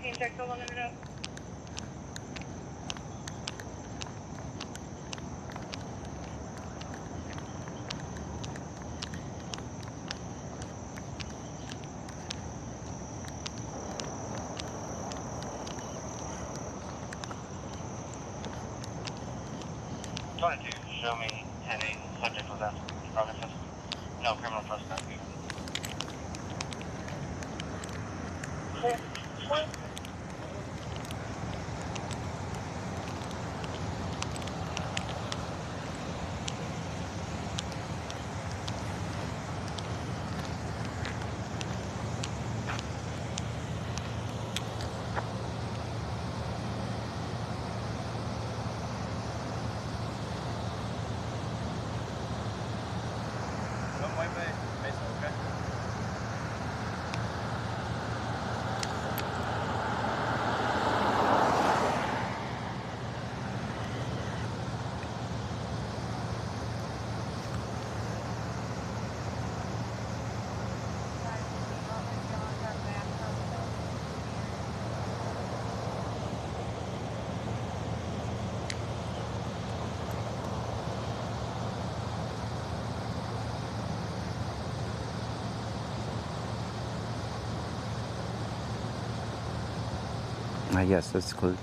Can you check the one minute up? Show me 10-8. Subject was asking drug assessment. No criminal trespass. Yes, that's cleared.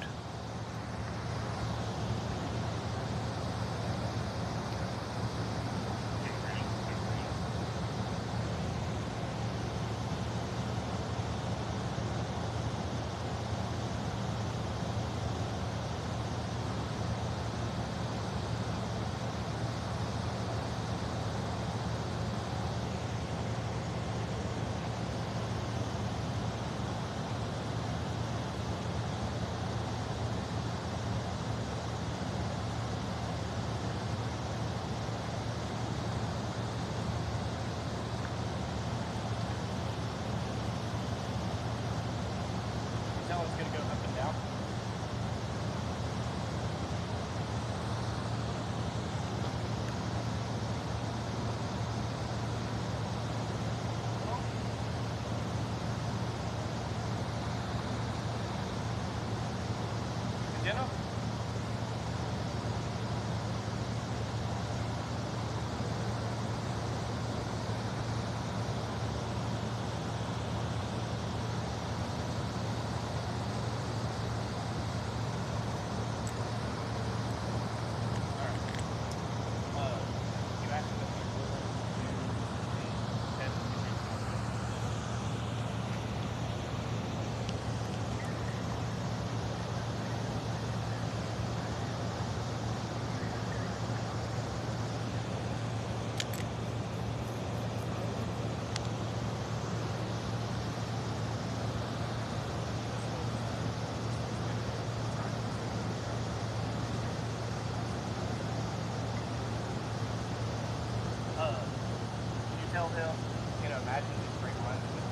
Tell him, imagine these straight lines with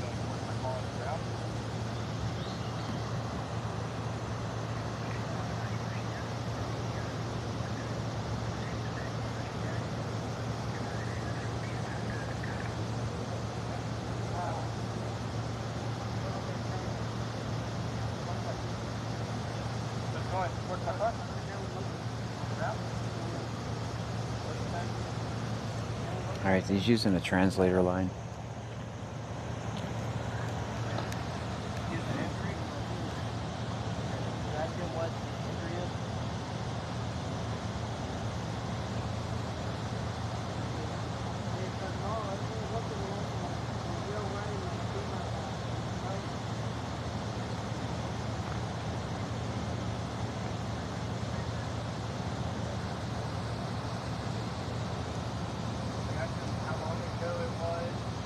going towards my car on the ground. Just going towards my car. Alright, he's using a translator line. How long ago it was?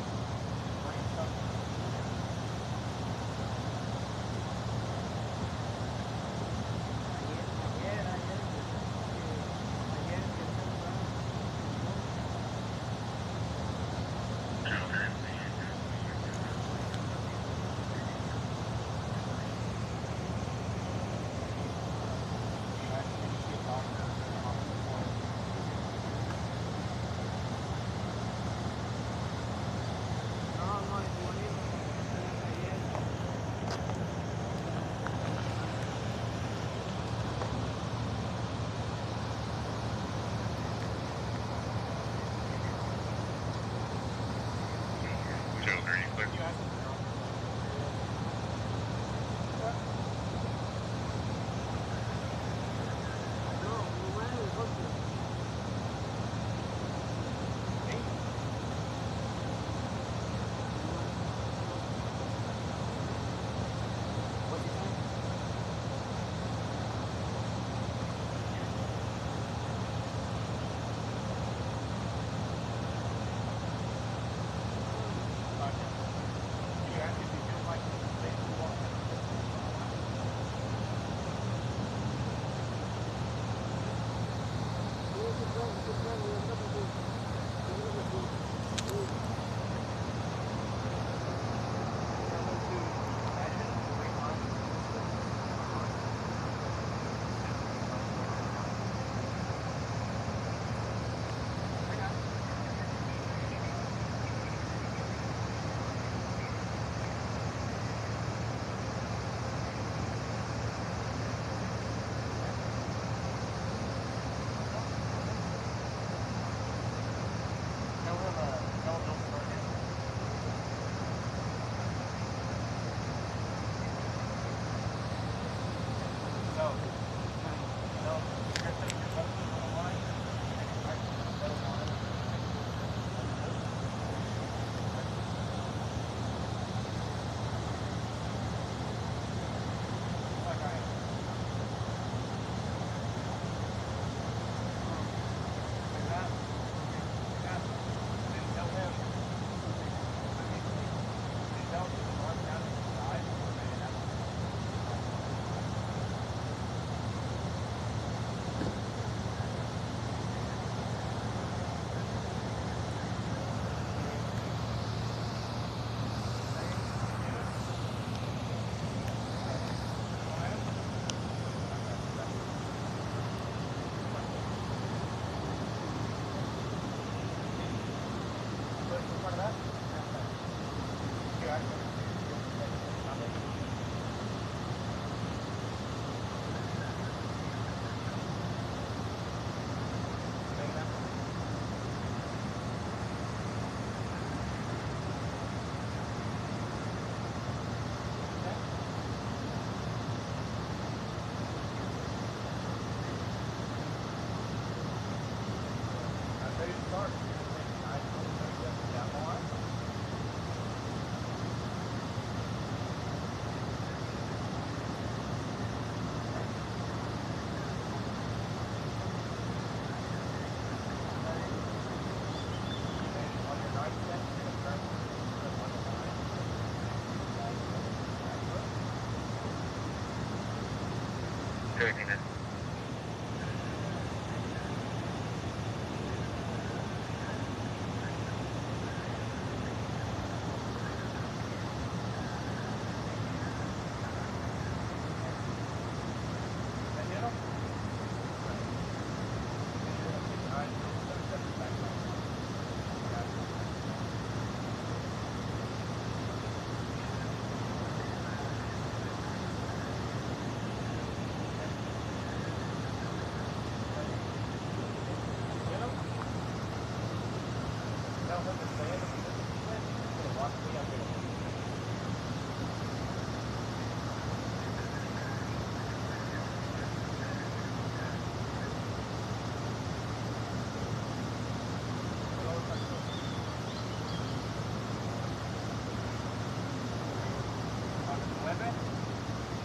taking it.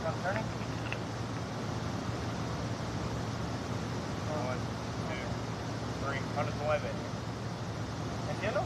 Stop turning. 1, 2, 3. On the 9. ¿Entiendo?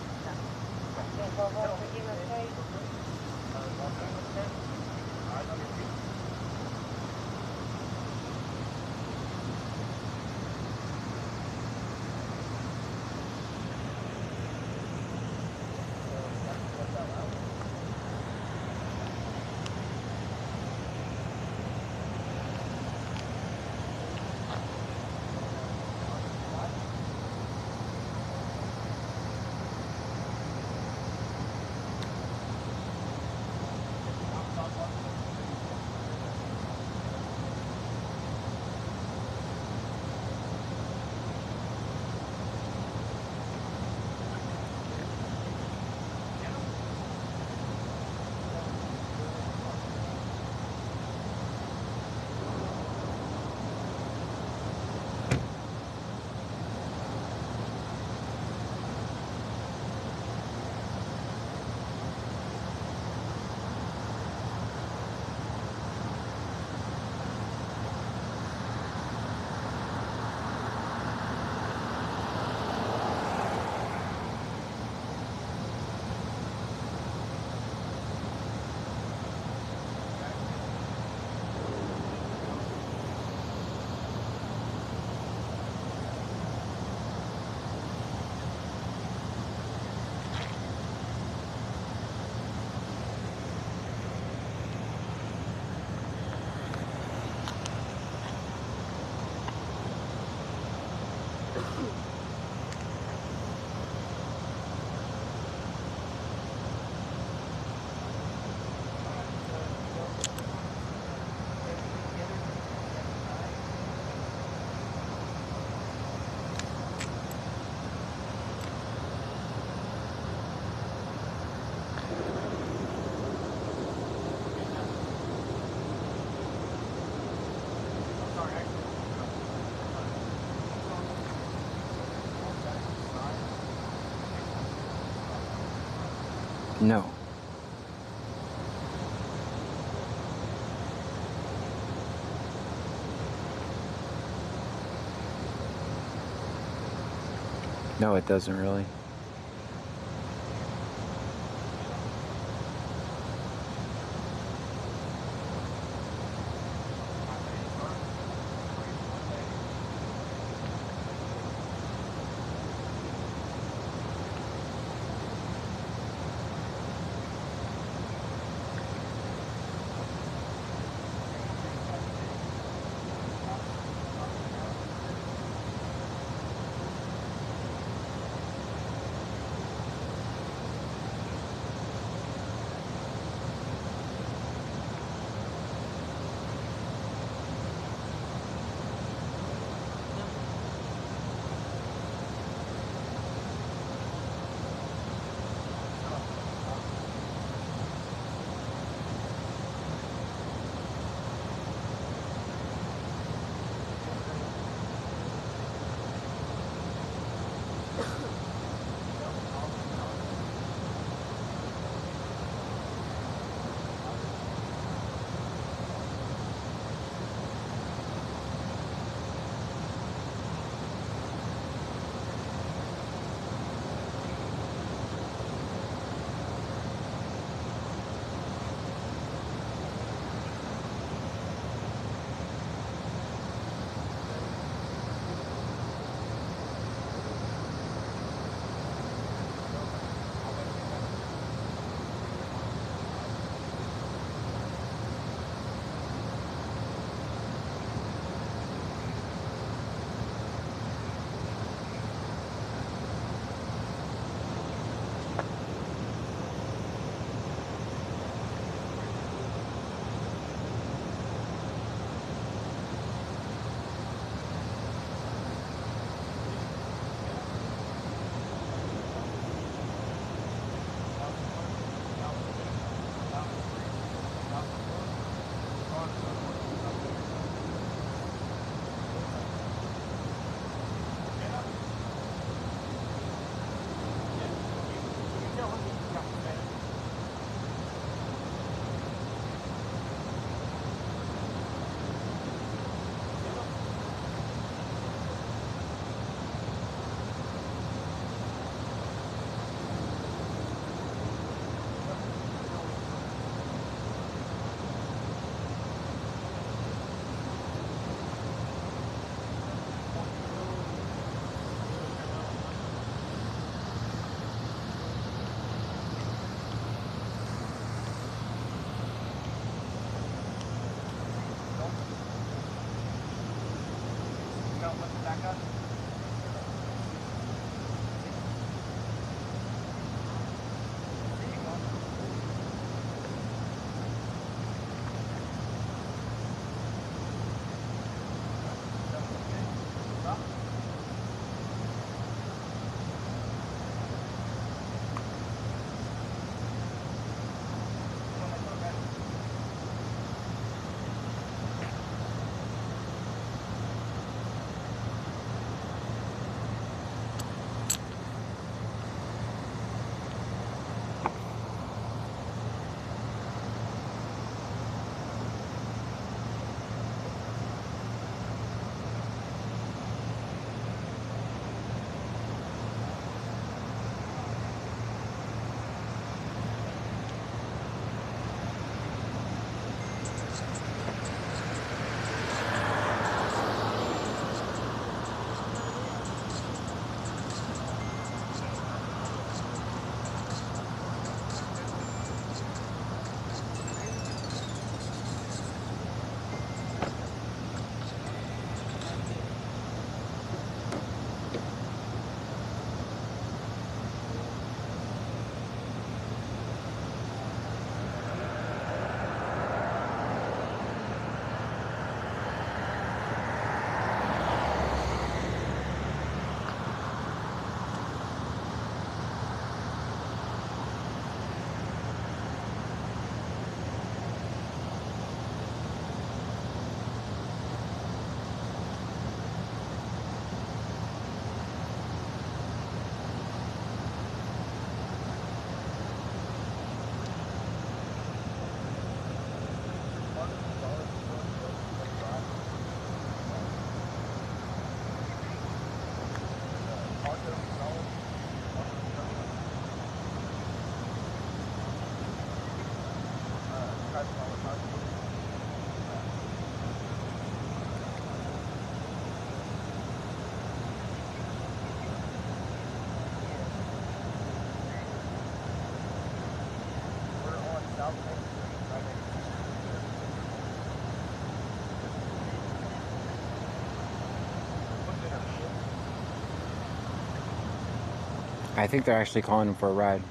No. No, it doesn't really. back up. There you go. Stop. I think they're actually calling him for a ride.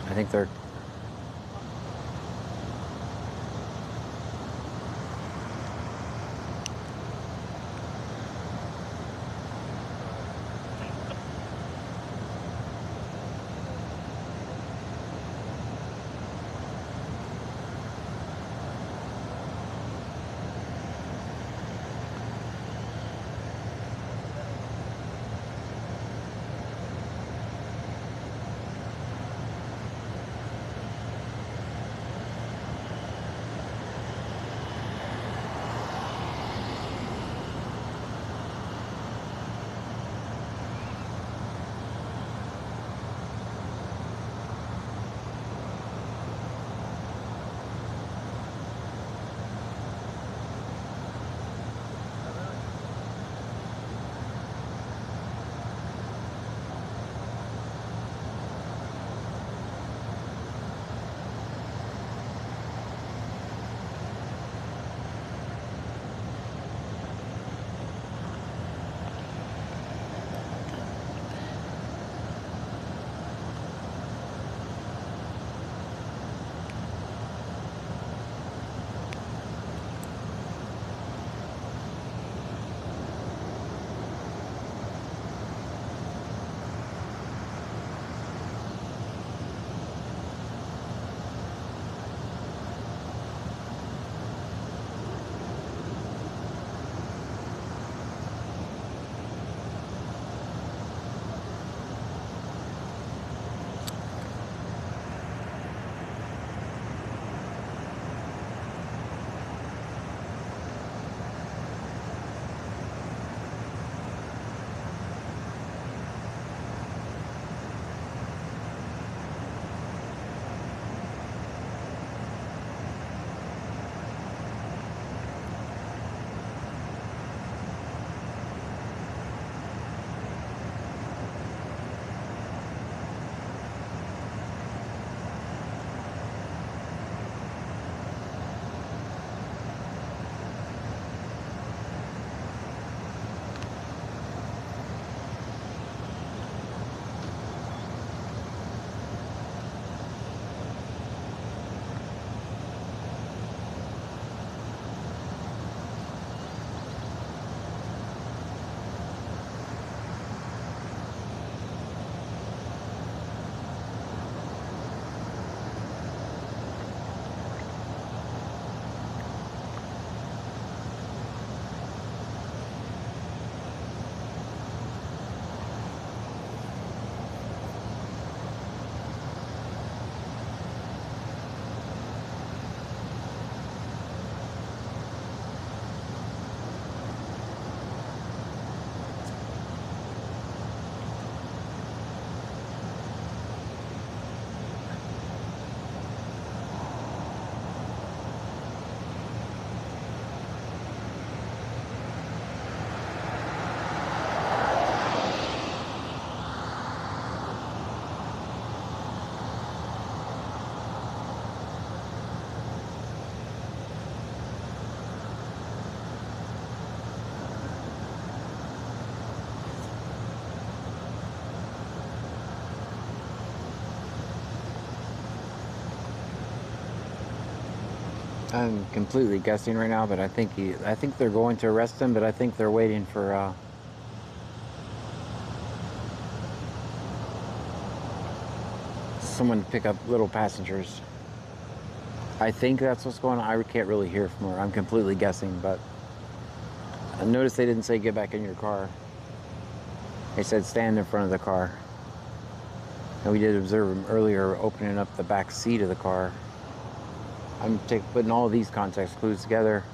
I think they're I'm completely guessing right now, but I think they're going to arrest him, but I think they're waiting for someone to pick up little passengers. I think that's what's going on. I can't really hear from where I'm completely guessing, but I noticed they didn't say get back in your car. They said stand in front of the car. And we did observe him earlier opening up the back seat of the car. I'm putting all of these context clues together.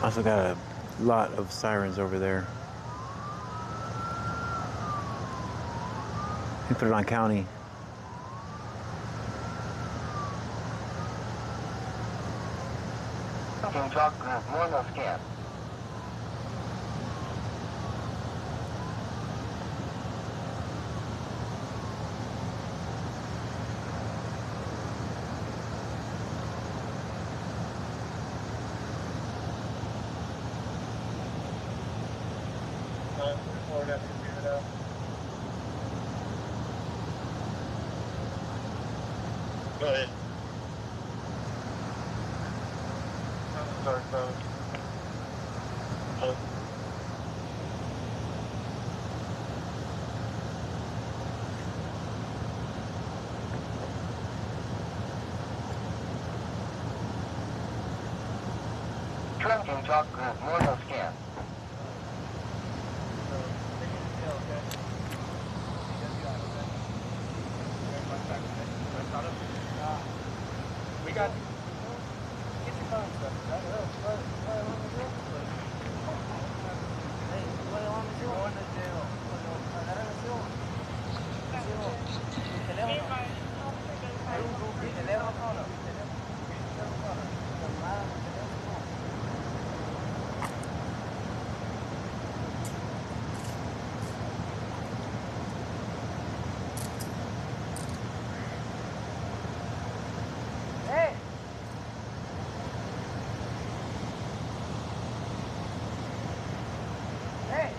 Also got a lot of sirens over there. We put it on county. Talk group, more no scan. Report after you figure it out. Go ahead. Sorry, phone. Trunking talk group, more no scan. We got. Get your phone stuff. Going to jail. Hey! Hey!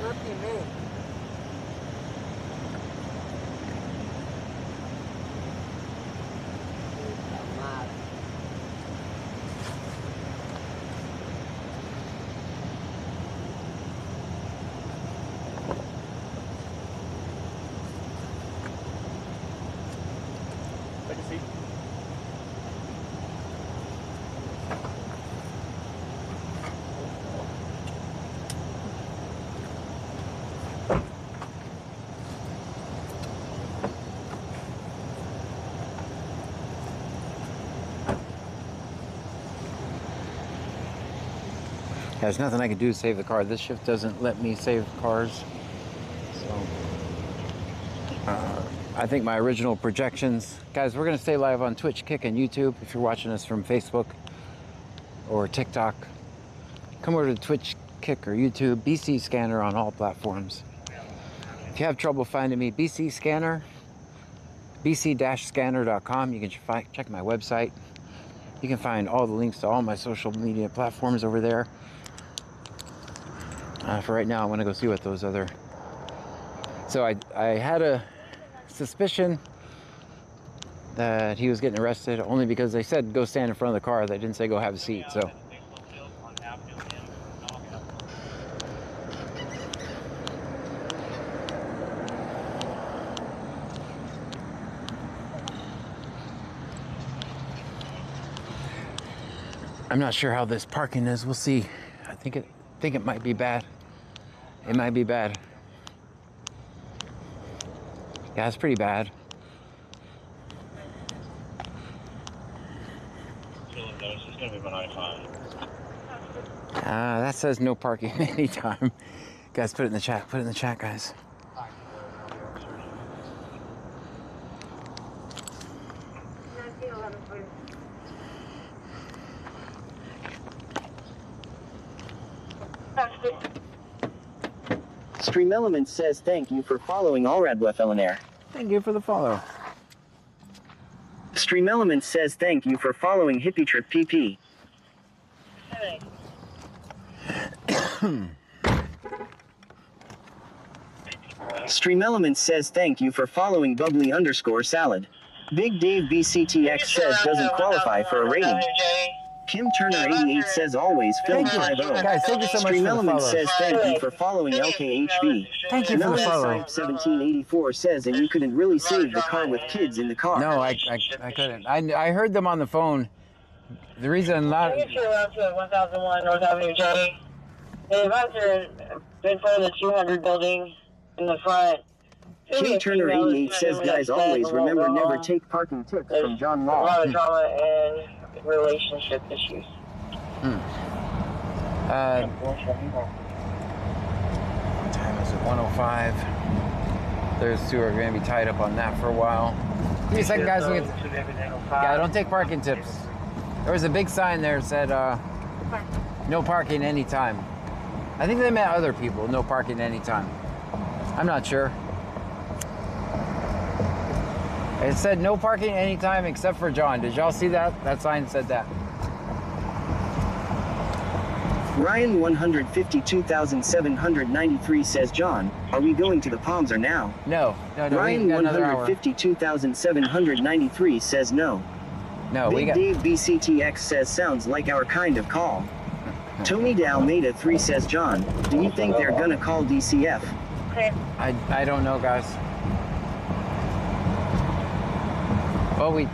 Nothing, man. Take a seat. There's nothing I can do to save the car. This shift doesn't let me save cars. So I think my original projections, guys, we're going to stay live on Twitch, Kick, and YouTube. If you're watching us from Facebook or TikTok, come over to Twitch, Kick, or YouTube. BC Scanner on all platforms. If you have trouble finding me, BC Scanner, bc-scanner.com. You can check my website. You can find all the links to all my social media platforms over there. For right now, I want to go see what those other... So I had a suspicion that he was getting arrested only because they said go stand in front of the car. They didn't say go have a seat. So I'm not sure how this parking is. We'll see. I think it might be bad. It might be bad. Yeah, it's pretty bad. It's gonna be my 95. That says no parking anytime. Guys, put it in the chat. Put it in the chat, guys. Stream Elements says thank you for following Allrad WFLN Air. Thank you for the follow. Stream Element says thank you for following Hippie Trip PP. Hey. Stream Element says thank you for following Bubbly_salad. Big Dave BCTX says doesn't qualify for a rating. Kim Turner 88 says always film 50. Guys, thank you so much Stream for the Element follow. says thank you for following LKHB. Thank you for the Melanie follow. Sype 1784 says and you couldn't really save the car with kids in the car. No, I couldn't. I heard them on the phone. The reason not. Get you around to 1001 North Avenue J. The advisor in front of the 200 building in the front. Kim Turner 88 says guys always remember never take parking tips from John A Law. lot of drama and relationship issues. What time is it? 1:05. Those two are going to be tied up on that for a while. Give me a second, guys. Yeah, don't take parking tips. There was a big sign there that said no parking anytime. I think they meant other people, no parking anytime. I'm not sure. It said no parking anytime except for John. Did y'all see that? That sign said that. Ryan 152,793 says John, are we going to the Palms or now? No. Ryan We got another hour. 152,793 says no. No, we Big got. Dave BCTX says sounds like our kind of call. Tony Dalmeda 3 says John, do you think they're gonna call DCF? I don't know, guys. Well, we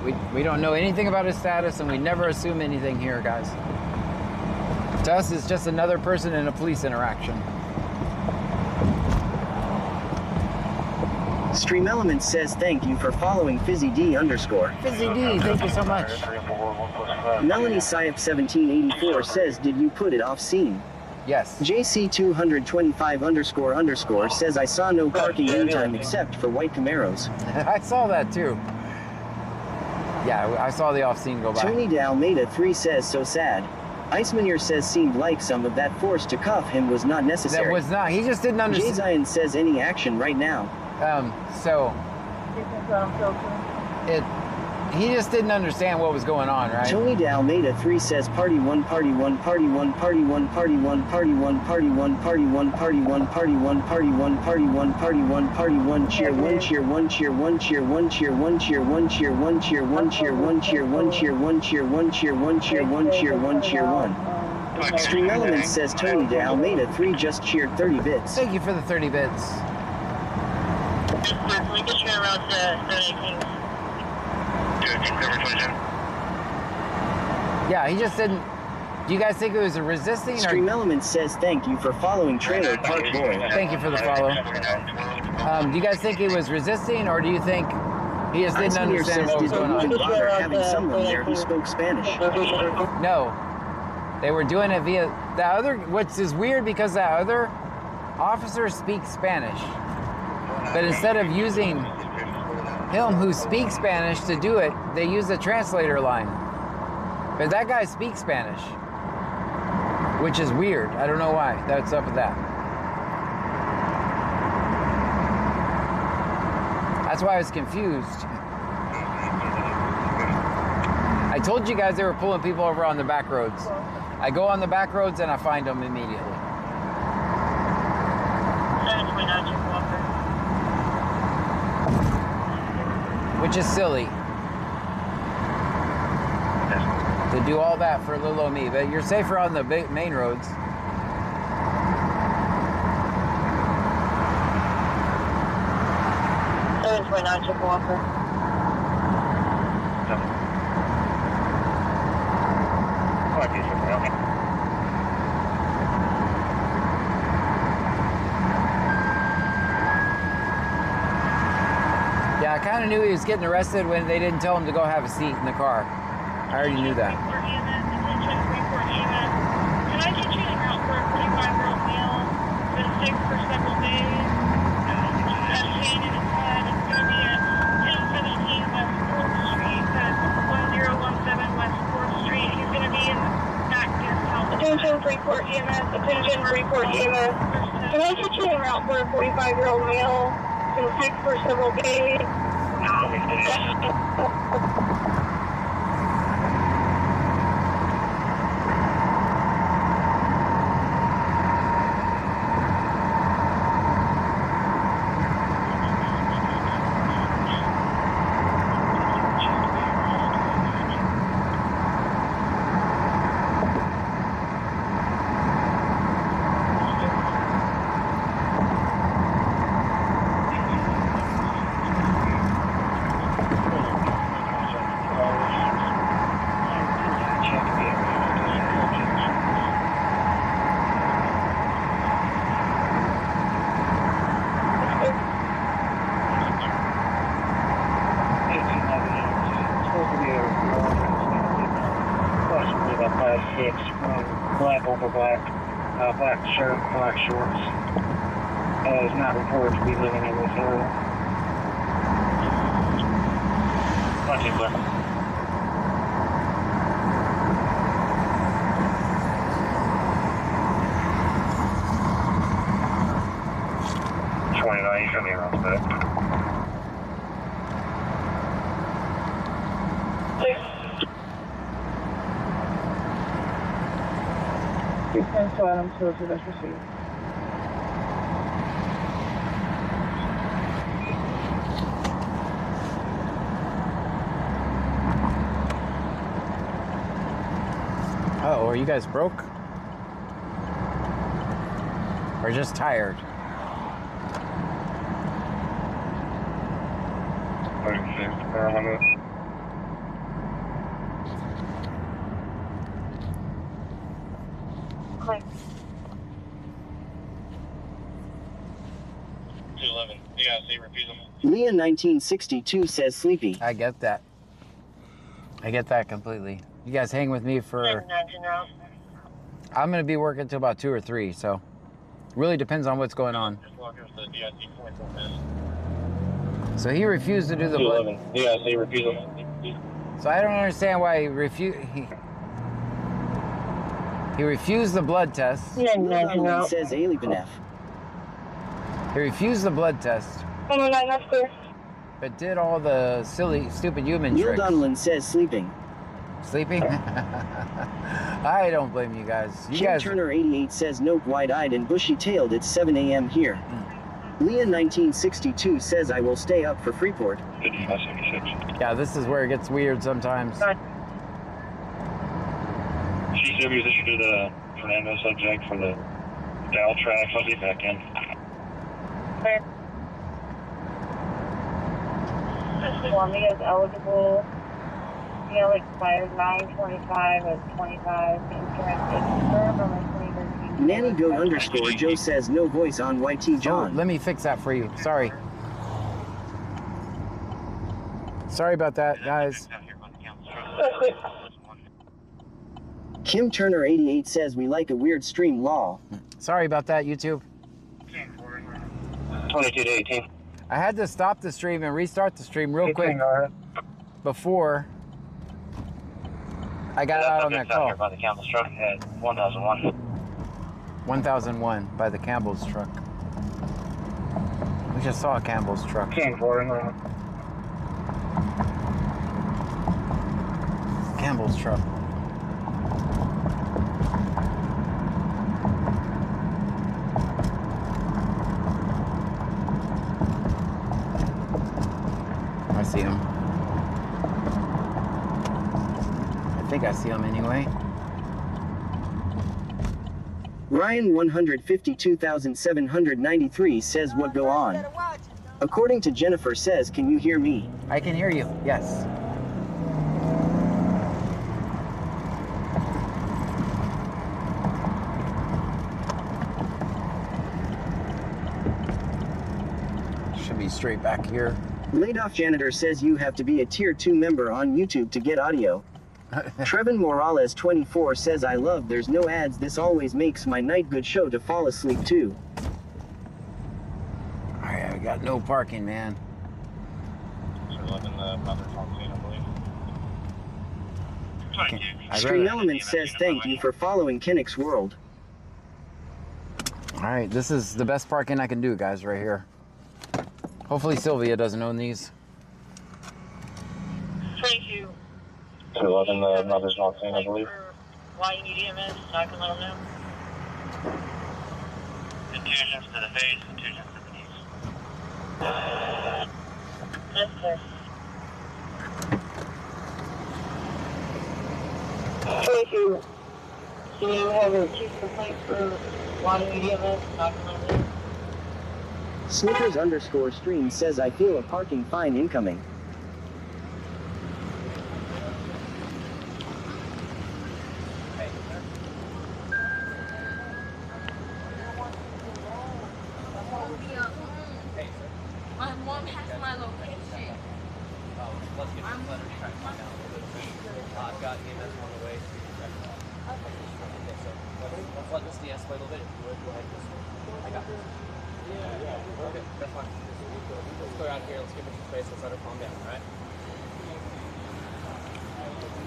don't know anything about his status, and we never assume anything here, guys. To us, it's just another person in a police interaction. Stream Element says thank you for following Fizzy D _. Fizzy D, thank you so much. Melanie Sype 1784 says did you put it off scene? Yes. JC 225__ says I saw no parking anytime except for white Camaros. I saw that too. Yeah, I saw the off-scene go by. Tony Dalmeda 3 says so sad. Icemanir says seemed like some of that force to cuff him was not necessary. That was not. He just didn't understand. Jazion says any action right now. So he just didn't understand what was going on, right? Tony Dalmeda 3 says party one party one party one party one party one party one party one party one party one party one party one party one party one party one cheer one cheer one cheer one cheer one cheer one cheer one cheer one cheer one cheer one cheer one cheer one cheer one cheer one cheer one cheer one cheer one. Stream Element says Tony Dalmeda 3 just cheered 30 bits. Thank you for the 30 bits. Can we get you around to 718? Yeah, he just didn't. Do you guys think it was a resisting? Stream Or, Element says thank you for following Trailer Park Boy. thank you for the follow. Do you guys think he was resisting, or do you think he just didn't Icemanir understand says what was did going you on? even bother having someone there who spoke Spanish? No, they were doing it via the other. Which is weird because that other officer speaks Spanish, but instead of using him who speaks Spanish to do it, they use a translator line. But that guy speaks Spanish, which is weird. I don't know why. That's up with that. That's why I was confused. I told you guys they were pulling people over on the back roads. I go on the back roads and I find them immediately. 729 Jim Walker. Which is silly. To do all that for little old me, but you're safer on the main roads. Jim Walker. Yeah, I kind of knew he was getting arrested when they didn't tell him to go have a seat in the car. I already knew that. Can I get you en route for a 45-year-old male been sick for several days? Has pain in his head. It's going to be at 1017 West 4th Street. That's 1017 West 4th Street. He's going to be in the back guest house. Attention, Freeport EMS. Attention, Freeport EMS. Can I get you en route for a 45-year-old male been sick for several days? Black shirt, black shorts. Is not reported to be living in this area. 20 clear. You should be around today. 6 to Adams, so that's received. Uh-oh, are you guys broke? Or just tired? 36, permanent. Clear. 211. You gotta see refusal. Leah 1962 says sleepy. I get that. I get that completely. You guys hang with me for... 19 route. I'm going to be working till about 2 or 3, so... Really depends on what's going on. Just walk into the DIC 24 minutes. So he refused to do the blood... 211. You gotta see refusal. So I don't understand why he refused the blood test. Yeah, 19 Leah route. says Alibanef. He refused the blood test, 109, that's clear. but did all the silly, stupid human Neil tricks. Donlan says sleeping. Sleeping? I don't blame you guys. You Kim guys... Turner 88 says nope, wide-eyed and bushy-tailed. It's 7 a.m. here. Leah 1962 says I will stay up for Freeport. 5576. Yeah, this is where it gets weird sometimes. CW is issued to the Fernando subject for the Dow tracks. I'll be back in. Clear. Columbia is eligible. CL expires 9/25 of 25. Insurance is confirmed on the 2013. Nanny Goat underscore Joe says no voice on YT Oh, John. let me fix that for you. Sorry. Sorry about that, guys. Kim Turner 88 says we like a weird stream law. Sorry about that, YouTube. 22 to 18. I had to stop the stream and restart the stream real quick before I got out on that call. By the Campbell's truck at 1001. 1001 by the Campbell's truck. We just saw a Campbell's truck. Campbell's truck. I see him. I think I see him anyway. Ryan 152,793 says what go on. According to Jennifer says, can you hear me? I can hear you, yes. Should be straight back here. Laid off janitor says you have to be a tier 2 member on YouTube to get audio. Trevin Morales 24 says I love there's no ads, this always makes my night good show to fall asleep too. Alright, I got no parking, man. 11, Mother Fontaine, I believe. 22. Stream Element says thank you for following Kinnick's World. Alright, this is the best parking I can do, guys, right here. Hopefully Sylvia doesn't own these. 22. 211, Mother's Fontaine, I believe. Why you need EMS, so I can let them know. Contusions to the face, contusions to the knees. That's clear. 22. Do you have a chief complaint for why you need EMS, so I can let them know? Snickers underscore stream says I feel a parking fine incoming. My mom has my location. Let's get this letter tracked down a little bit. I've got EMS on the way. Okay, so let's let this DS escalate a little bit. If you would, go ahead. I got this. Yeah. Okay, that's fine. Let's go out here. Let's give her some space. Let's let her calm down, all right?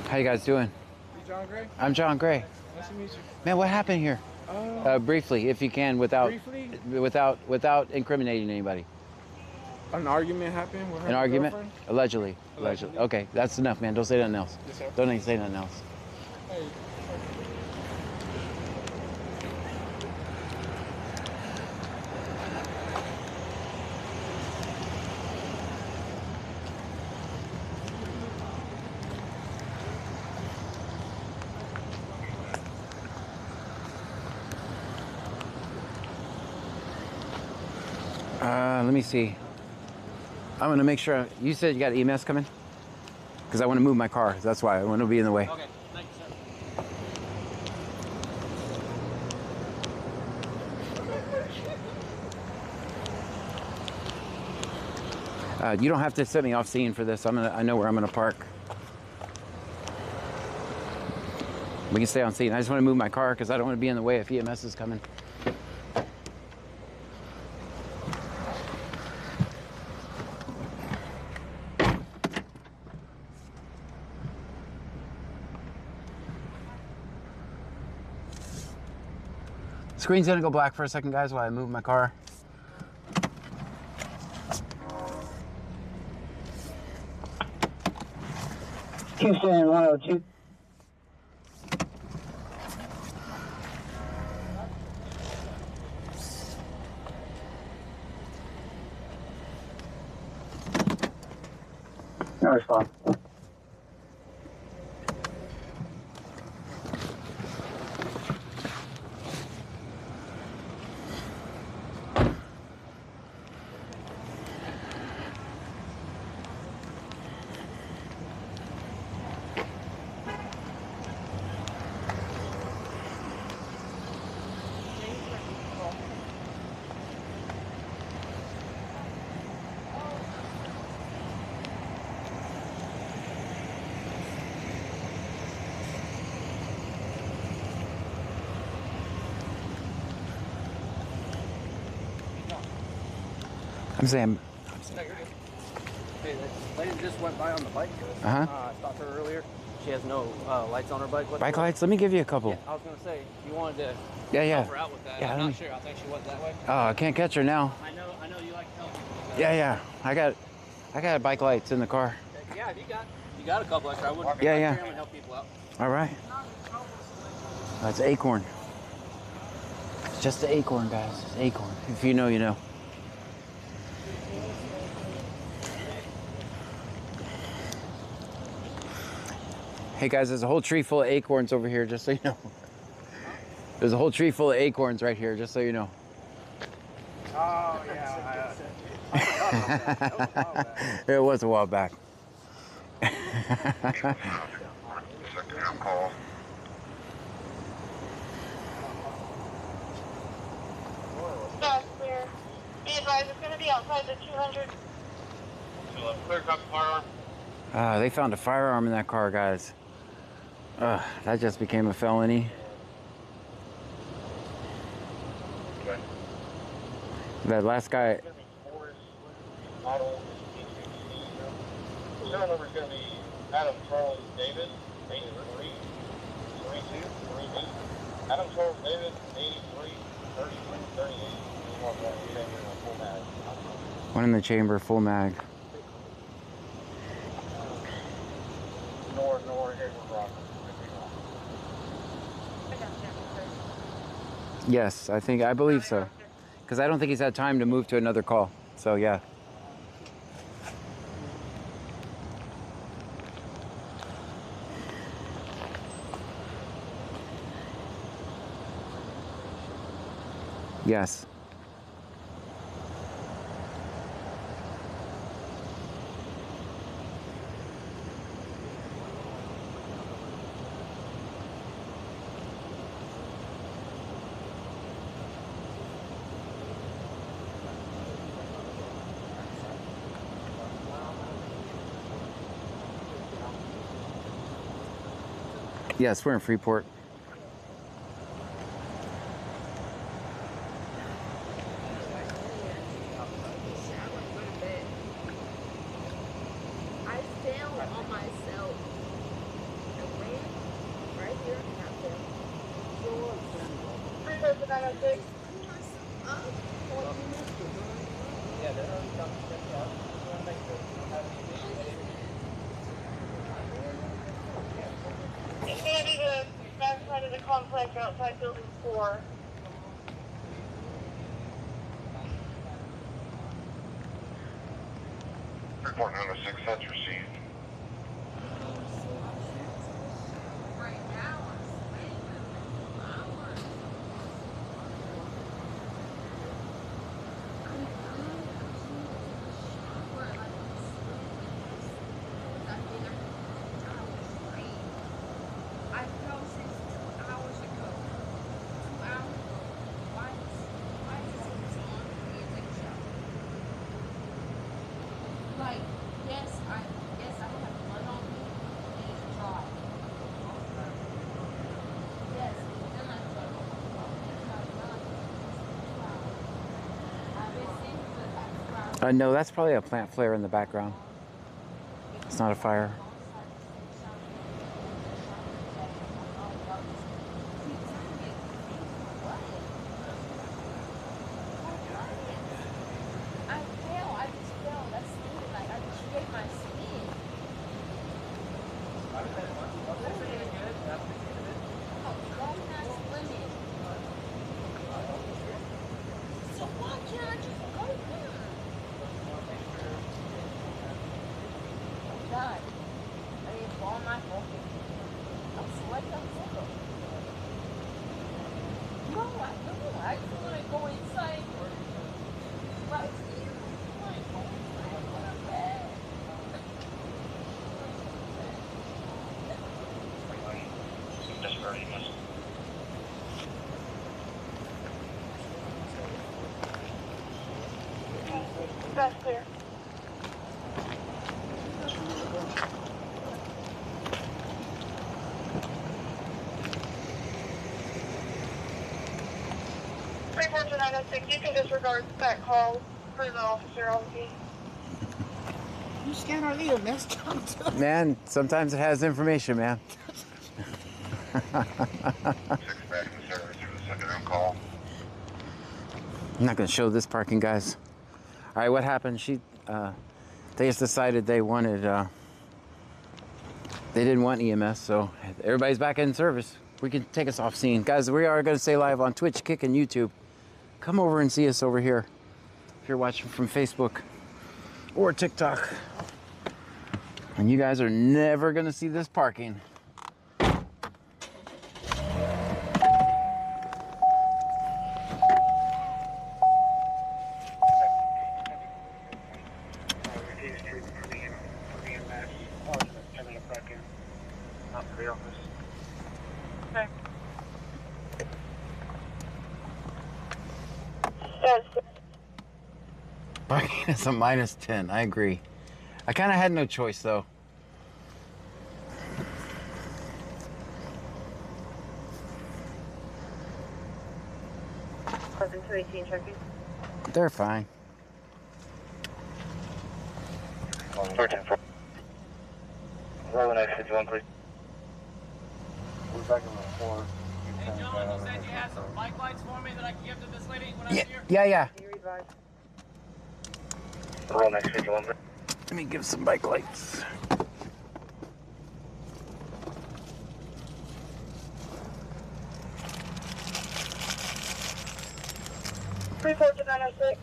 How you guys doing? You John Gray? I'm John Gray. Nice to meet you. Man, what happened here? Briefly, if you can, without incriminating anybody. An argument happened with her An argument? girlfriend? Allegedly. Allegedly. Okay, that's enough, man. Don't say nothing else. Yes, sir. Don't say nothing else. Hey. Let me see. I'm gonna make sure. You said you got EMS coming? Because I want to move my car. That's why I want to be in the way. Okay, thank you, sir. You don't have to set me off scene for this. I know where I'm gonna park. We can stay on scene. I just want to move my car because I don't want to be in the way if EMS is coming. Screen's gonna go black for a second, guys, while I move my car. Houston 102. No response. I'm saying. No, you're good. Hey, this lady just went by on the bike. I stopped her earlier. She has no lights on her bike. Bike lights? Let me give you a couple. Yeah, I was going to say, you wanted to Yeah. help her out with that. Yeah, I'm let not me- sure. I think she went that way. Oh, I can't catch her now. I know you like to help people. Yeah. I got bike lights in the car. Yeah, if you got a couple extra, I wouldn't. Yeah. I'm gonna help people out. All right. That's Acorn. It's just the Acorn, guys. It's Acorn. If you know, you know. Hey guys, there's a whole tree full of acorns over here, just so you know. There's a whole tree full of acorns right here, just so you know. Oh yeah. It was a while back. Second call. That's clear. Be advised, it's going to be outside the 200. Clear cut firearm. They found a firearm in that car, guys. That just became a felony. Okay. That last guy. It's going to be Forrest Model the serial number is going to be Adam Charles David, 833238. Adam Charles David, 833338. Full mag. One in the chamber, full mag. Nor Hayward Rock. Yes, I believe so. Because I don't think he's had time to move to another call. So yeah. Yes. Yes, we're in Freeport. 906. Yeah, they're already dumped shit out. We want to make sure we don't have any. It's gonna be the back side of the complex outside building 4. Report 906, that's received. Right now, I'm waiting for hours. I fell since 2 hours ago. 2 hours ago. Why is it so long for me to take a shower? Like, yes, I have blood on me and it's dry. Yes, then I feel I've been seeing for the past 2 hours. No, that's probably a plant flare in the background. It's not a fire. I just fell. That's it. Like, I just scraped my skin. Oh, why not swimming? So why can't I just go there? I'm done. I mean, fall my focus. I'm sweating. I'm sick. No, I don't. I just want to go inside. Right here. Just for EMS. That's clear. Report to 906. You can disregard that call for the officer on scene. You scan our leader, man. Man, sometimes it has information, man. 6 back in service for the second on call. I'm not going to show this parking, guys. All right, what happened? They just decided they wanted, they didn't want EMS, so everybody's back in service. We can take us off scene. Guys, we are going to stay live on Twitch, Kick, and YouTube. Come over and see us over here if you're watching from Facebook or TikTok. And you guys are never going to see this parking. Not for the office. Okay. That's Parking is a -10. I agree. I kind of had no choice, though. Closing 218, Turkey. They're fine. 13-4. Roll next 51, please. We're back on the floor. Hey, John, you said you had some bike lights for me that I can give to this lady when I'm Yeah, here? yeah. Can you revise? Roll next 51, please. Let me give some bike lights. report to 906.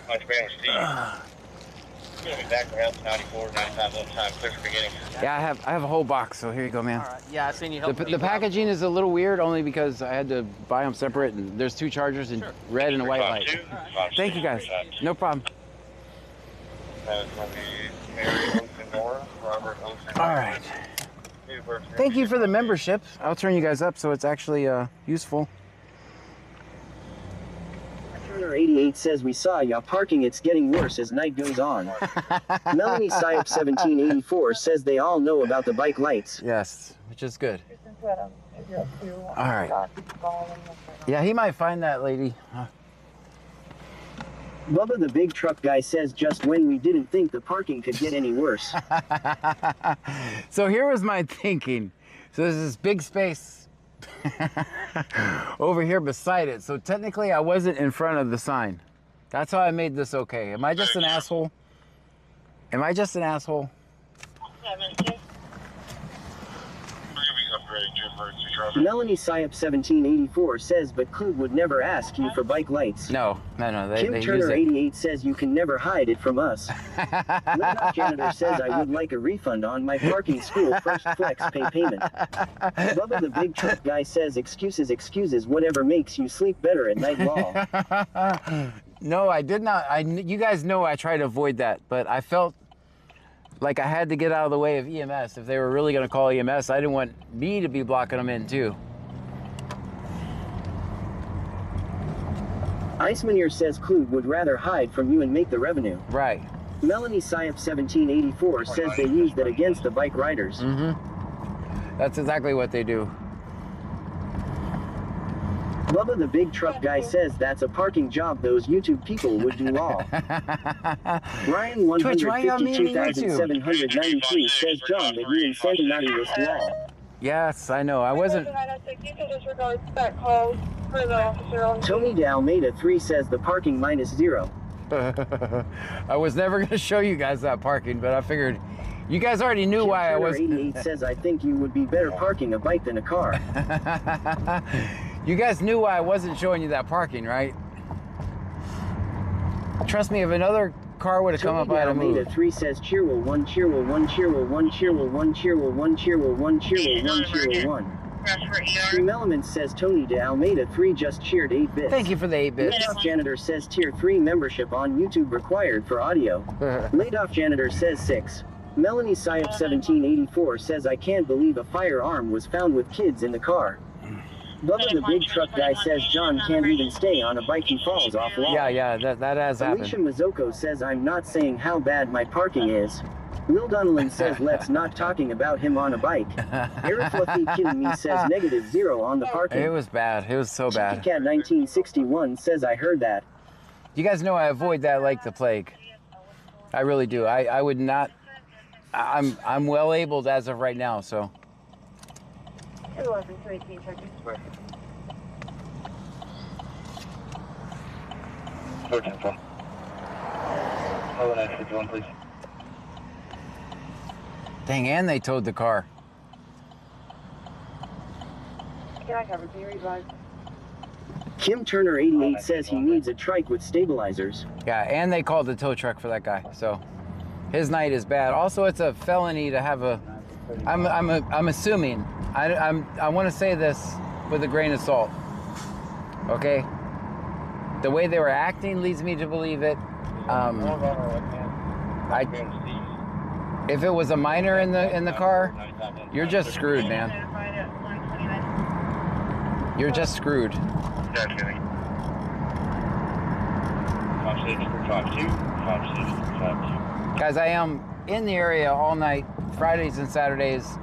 My Spanish Steve. You're gonna be back around 94, 95 on time, clear for beginning. Yeah, I have a whole box, so here you go, man. All right. Yeah, I seen you help me. The packaging is a little weird, only because I had to buy them separate, and there's 2 chargers and red and a white light. Thank you, guys. No problem. That's gonna be Mary Osenora, Robert Osenora. All right. Thank you for the membership. I'll turn you guys up so it's actually useful. Turner 88 says we saw ya parking. It's getting worse as night goes on. Melanie Syop 1784 says they all know about the bike lights. Yes, which is good. All right. Yeah, he might find that lady. Bubba the big truck guy says just when we didn't think the parking could get any worse. So here was my thinking. So there's this big space over here beside it. So technically I wasn't in front of the sign. That's how I made this okay. Am I just an asshole? Am I just an asshole? 7-2. Upgrading to emergency traffic. Melanie Syop 1784 says, but Klug would never ask you for bike lights. No. They Kim use Turner it. 88 says you can never hide it from us. Laid-off janitor says I would like a refund on my parking school first flex pay payment. Bubba the big truck guy says excuses, whatever makes you sleep better at night law. No, I did not. You guys know I try to avoid that, but I felt like I had to get out of the way of EMS. If they were really going to call EMS, I didn't want me to be blocking them in too. Icemanier says Klug would rather hide from you and make the revenue. Right. Melanie Syop 1784 says they use that against the bike riders. That's exactly what they do. Bubba the big truck guy says that's a parking job those YouTube people would do law. Ryan Twitch, why y'all meaning YouTube? 152,793 says John that you incentivized this law. Yes, I know. I wasn't. You can disregard that call for the officer on Tony de Almeida 3 says the parking -0. I was never going to show you guys that parking, but I figured you guys already knew why I was. 88 says I think you would be better parking a bike than a car. You guys knew why I wasn't showing you that parking, right? Trust me, if another car would have come up, I'd have moved. Almeida 3 says Cheerwell 1, Cheerwell 1, Cheerwell 1, Cheerwell 1, Cheerwell 1, Cheerwell 1, Cheerwell 1, Cheerwell 1. Stream Element says Tony de Almeida 3 just cheered 8 bits. Thank you for the 8 bits. Laid-off Janitor says Tier 3 membership on YouTube required for audio. Laid-off Janitor says 6. Melanie Syop 1784 says I can't believe a firearm was found with kids in the car. Bubba the big truck guy says John can't even stay on a bike, he falls off law. Yeah, that has Alicia happened. Mazzocco says I'm not saying how bad my parking is. Lil Donnellan says let's not talking about him on a bike. Eric Fluffy kidding me says -0 on the parking. It was bad. It was so bad. Cat 1961 says I heard that. You guys know I avoid that like the plague. I really do. I would not. I'm well abled as of right now, so. 218 seconds. 13-4. Hold on, 51, please. Dang, and they towed the car. Can I cover? Can you read Kim Turner 88 says he needs a trike with stabilizers. Yeah, and they called the tow truck for that guy, so his night is bad. Also, it's a felony to have a. I'm assuming. I want to say this with a grain of salt. Okay. The way they were acting leads me to believe it. If it was a minor in the car, you're just screwed, man. You're just screwed. Guys, I am in the area all night, Fridays and Saturdays.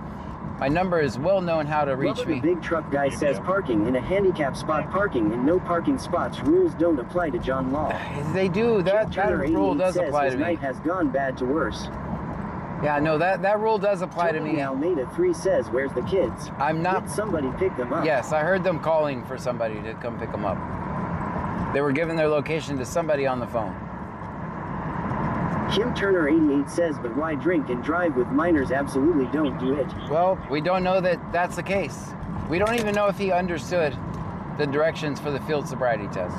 My number is well known how to reach Bubba me. the big truck guy says parking in a handicap spot, parking in no parking spots rules don't apply to John Law. They do. That rule does apply to me. Night has gone bad to worse. Yeah, no, that rule does apply to me. Almeida 3 says, where's the kids? I'm not. Did somebody pick them up? Yes, I heard them calling for somebody to come pick them up. They were giving their location to somebody on the phone. Kim Turner 88 says, but why drink and drive with minors? Absolutely don't do it. Well, we don't know that that's the case. We don't even know if he understood the directions for the field sobriety test.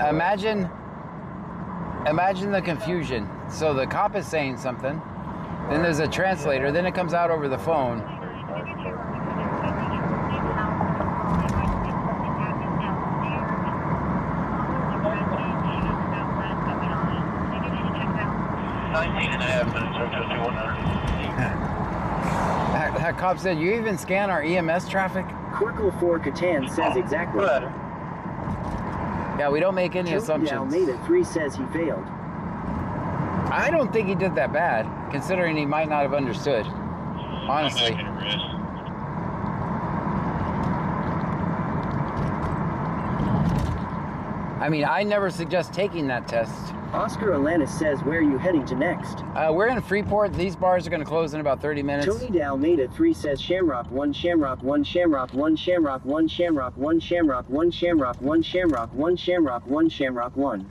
Imagine the confusion. So the cop is saying something, then there's a translator, then it comes out over the phone. That cop said, you even scan our EMS traffic? Corkle 4 Catan says exactly. Yeah, we don't make any assumptions. Almeida 3 says he failed. I don't think he did that bad, considering he might not have understood. Honestly. I mean, I never suggest taking that test. Oscar Alanis says, where are you heading to next? We're in Freeport. These bars are going to close in about 30 minutes. Tony de Almeida 3 says Shamrock 1 Shamrock 1 Shamrock 1 Shamrock 1 Shamrock 1 Shamrock 1 Shamrock 1 Shamrock 1 Shamrock 1 Shamrock 1.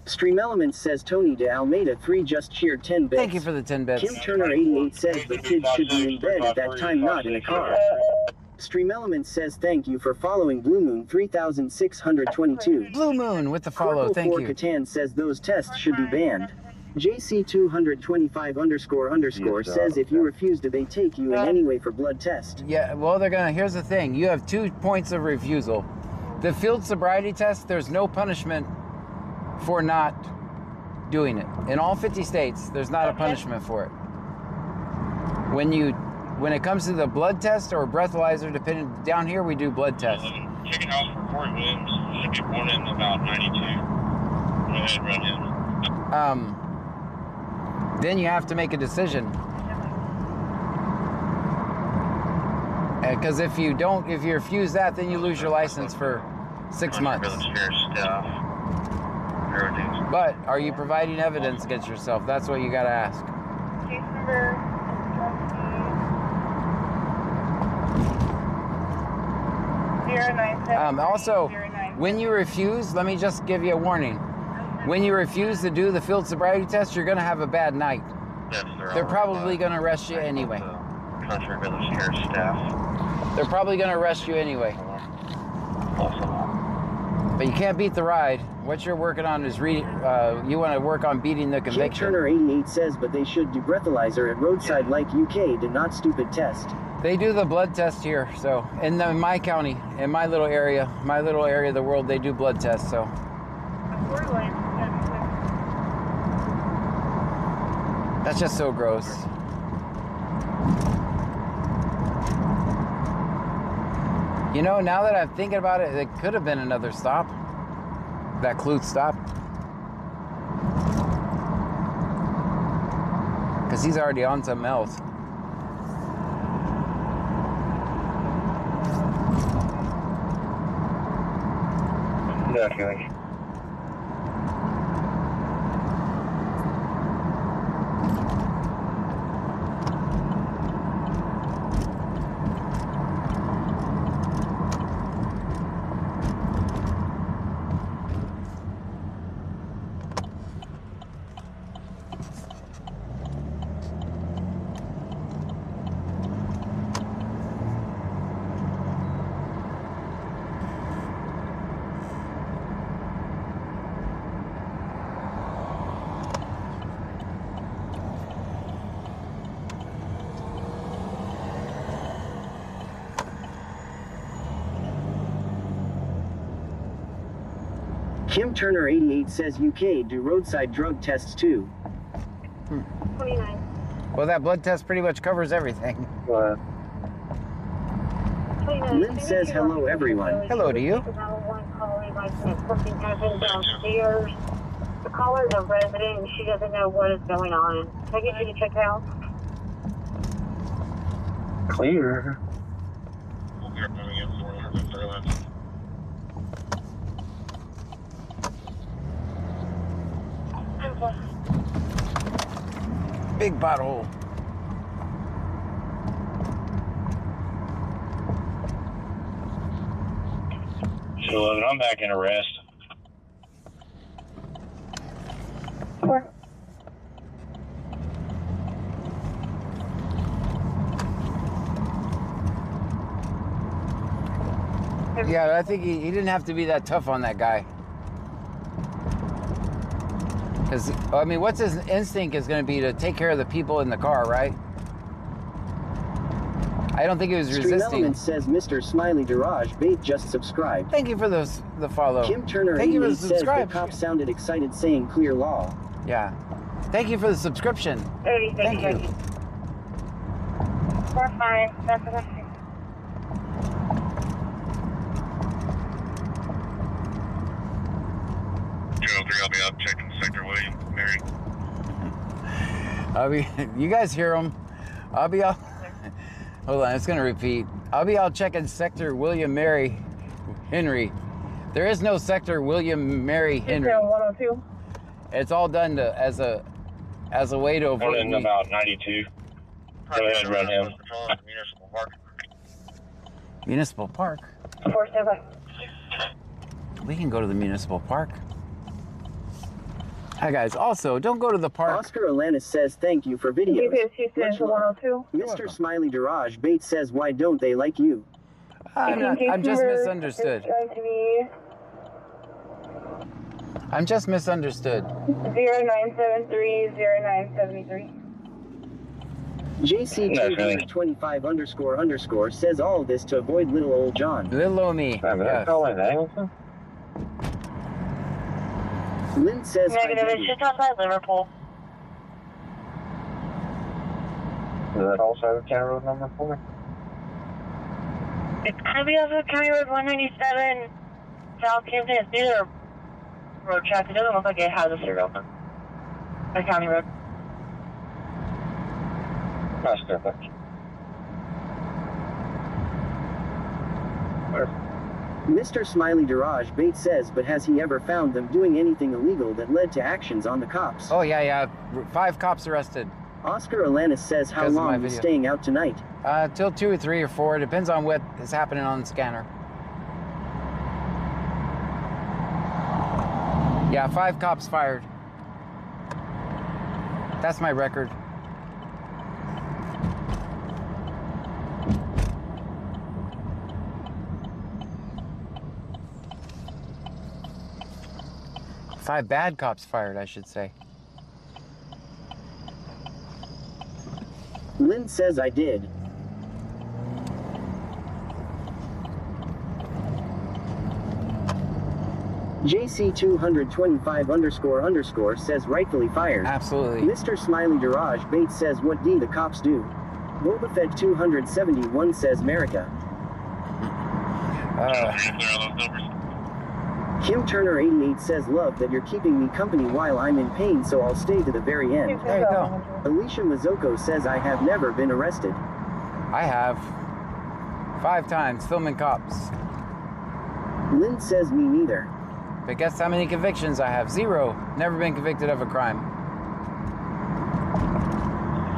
Stream Elements says Tony de Almeida 3 just cheered 10 bits. Thank you for the 10 bits. Kim Turner 88 says the kids should be in bed at that time, not in a car. Stream Elements says thank you for following Blue Moon 3622. Blue Moon with the follow. Corporal Thank 4 you. Catan says those tests should be banned. JC225__ says if you refuse, do they take you in anyway for blood test? Yeah, well, they're going to, here's the thing. You have 2 points of refusal. The field sobriety test, there's no punishment for not doing it. In all 50 states, there's not a punishment for it. When it comes to the blood test or breathalyzer, depending, down here we do blood tests. Chicken house for Corey Williams. Should be born in about 92. Go ahead, run him. Then you have to make a decision. Because if you refuse that, then you lose your license for 6 months. But are you providing evidence against yourself? That's what you got to ask. Case number. Also, when you refuse, let me just give you a warning. When you refuse to do the field sobriety test, you're going to have a bad night. Yes, They're probably going to arrest you anyway. Country Village Care staff. They're probably going to arrest you anyway. But you can't beat the ride. What you're working on is you want to work on beating the Kim conviction. Turner 88 says, but they should do breathalyzer at roadside like UK did, not stupid test. They do the blood test here, so in my county, in my little area of the world, they do blood tests. So that's just so gross. You know, now that I'm thinking about it, it could have been another stop. That Cluth stop. Because he's already on something else. Definitely. Kim Turner 88 says UK do roadside drug tests too. 29. Well, that blood test pretty much covers everything. Lynn says hello everyone. Hello to you. Downstairs. The caller's a resident and she doesn't know what is going on. Can I get you to check out? Clear. Big pothole. So I'm back in arrest. Yeah, I think he didn't have to be that tough on that guy. Because, I mean, what's his instinct is going to be to take care of the people in the car, right? I don't think he was Stream resisting. Element says Mr. Smiley Garage Bait just subscribed. Thank you for the follow. Kim Turner Thank you for 88 the says the subscribe. cop sounded excited saying clear law. Yeah. Thank you for the subscription. Thank you. We're fine. That's what I'm I'll be up checking Sector William, Mary. You guys hear him. I'll be out. Hold on, it's going to repeat. I'll be out checking Sector William Mary Henry. There is no sector William Mary Henry. 102. It's all done to, as a way to avoid Running me. about 92. Go ahead and run him. Municipal Park. 47. We can go to the municipal park. Hi guys. Also, don't go to the park. Oscar Alanis says thank you for videos. GPS to 102. Mr. Smiley Daraj Bates says why don't they like you? I'm just misunderstood. It's going to be I'm just misunderstood. 0973 0973. JC225__ says all this to avoid little old John. Little old me. Yes. Lynn says Negative, it's just outside Liverpool. Is that also County Road number 4? It's going to be off of County Road 197, South Kingston. It's near the road track. It doesn't look like it has a serial number. A county road. That's perfect. Mr. Smiley Daraj Bates says, but has he ever found them doing anything illegal that led to actions on the cops? Oh yeah. 5 cops arrested. Oscar Alanis says how Because of my long is video. staying out tonight? Till 2 or 3 or 4. Depends on what is happening on the scanner. Yeah, 5 cops fired. That's my record. Five bad cops fired, I should say. Lynn says I did. JC225__ says rightfully fired. Absolutely. Mr. Smiley Daraj Bates says what do the cops do? Boba Fett 271 says America. Kim Turner 88 says love that you're keeping me company while I'm in pain, so I'll stay to the very end. There you go. Alicia Mazzocco says I have never been arrested. I have 5 times filming cops. Lynn says me neither. But guess how many convictions I have? 0. Never been convicted of a crime.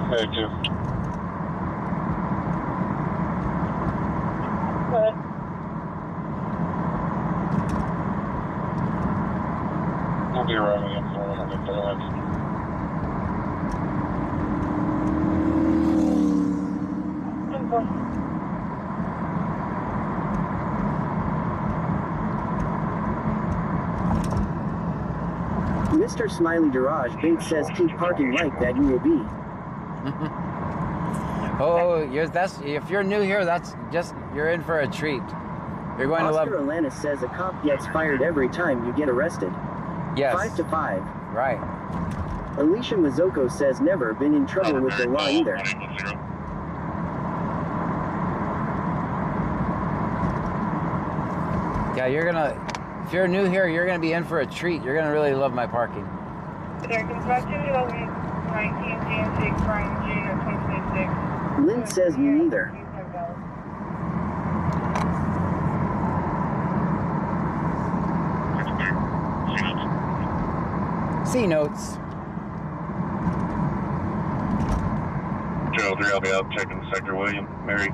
Very true. But We'll be arriving at 400 kilowatts. Mr. Smiley Daraj Bates says keep parking like that you will be. Oh, if you're new here, you're in for a treat. You're going to love. Oscar Alanis says a cop gets fired every time you get arrested. Yes. 5 to 5. Right. Alicia Mazzocco says never been in trouble with the law either. Yeah, if you're new here, you're gonna be in for a treat. You're gonna really love my parking. they're constructed 2019 GM6 from June of 2026. Lynn says me neither. C notes. 203, I'll be out checking sector William Mary.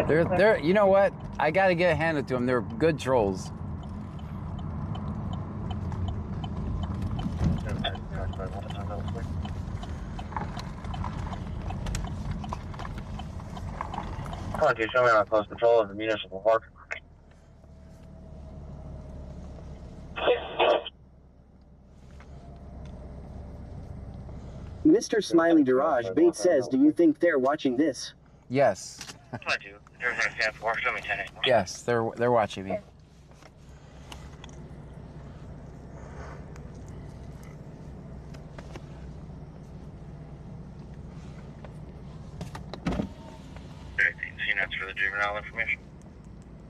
They're you know what? I gotta get handed to them. They're good trolls. Come on, dude, show me how close patrol of the municipal park. Mr. Smiley Daraj Bates says, do you think they're watching this? Yes. Come on, dude. There's our 10-4, show me 10. Yes, they're watching me. That's for the juvenile information.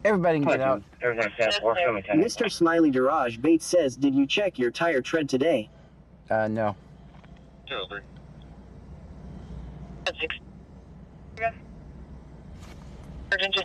Everybody can get out. There's our 10-4, show me 10. Mr. Smiley Daraj Bates says, did you check your tire tread today? No. 203. 6. Yes. Urgent.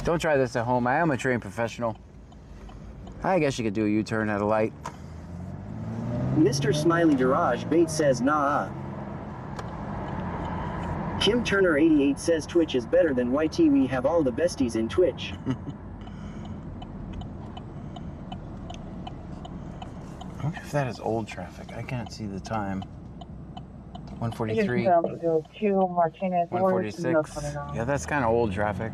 Don't try this at home. I am a trained professional. I guess you could do a U-turn at a light. Mr. Smiley Garage Bates says nah. Kim Turner 88 says Twitch is better than YT. We have all the besties in Twitch. I wonder if that is old traffic. I can't see the time. 143. 146. Yeah, that's kind of old traffic.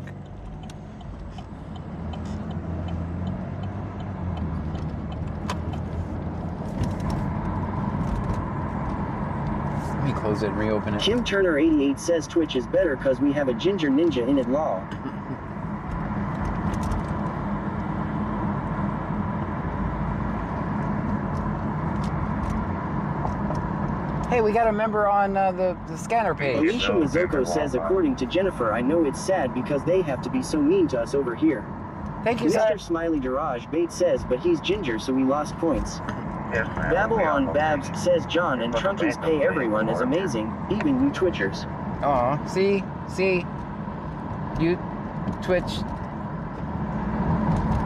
Let me close it and reopen it. Kim Turner 88 says Twitch is better cause we have a ginger ninja in it law. Hey, we got a member on the scanner page. Alicia Mazoko says, according to Jennifer, I know it's sad because they have to be so mean to us over here. Thank you, Mr. sir. Smiley Garage Bates says, but he's ginger, so we lost points. Yes, ma'am. Babylon Babs says, John and Trunkies pay everyone is amazing, even you Twitchers. Aw, see? You, Twitch.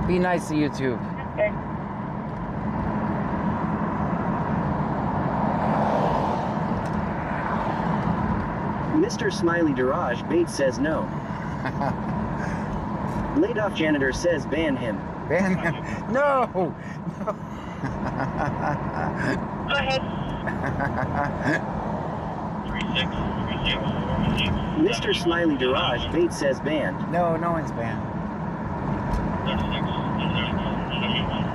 Be nice to YouTube. Okay. Mr. Smiley Garage Bates says no. Laid off janitor says ban him. Ban him. No! Go ahead. 36. Mr. Smiley Garage Bates says banned. No, no one's banned.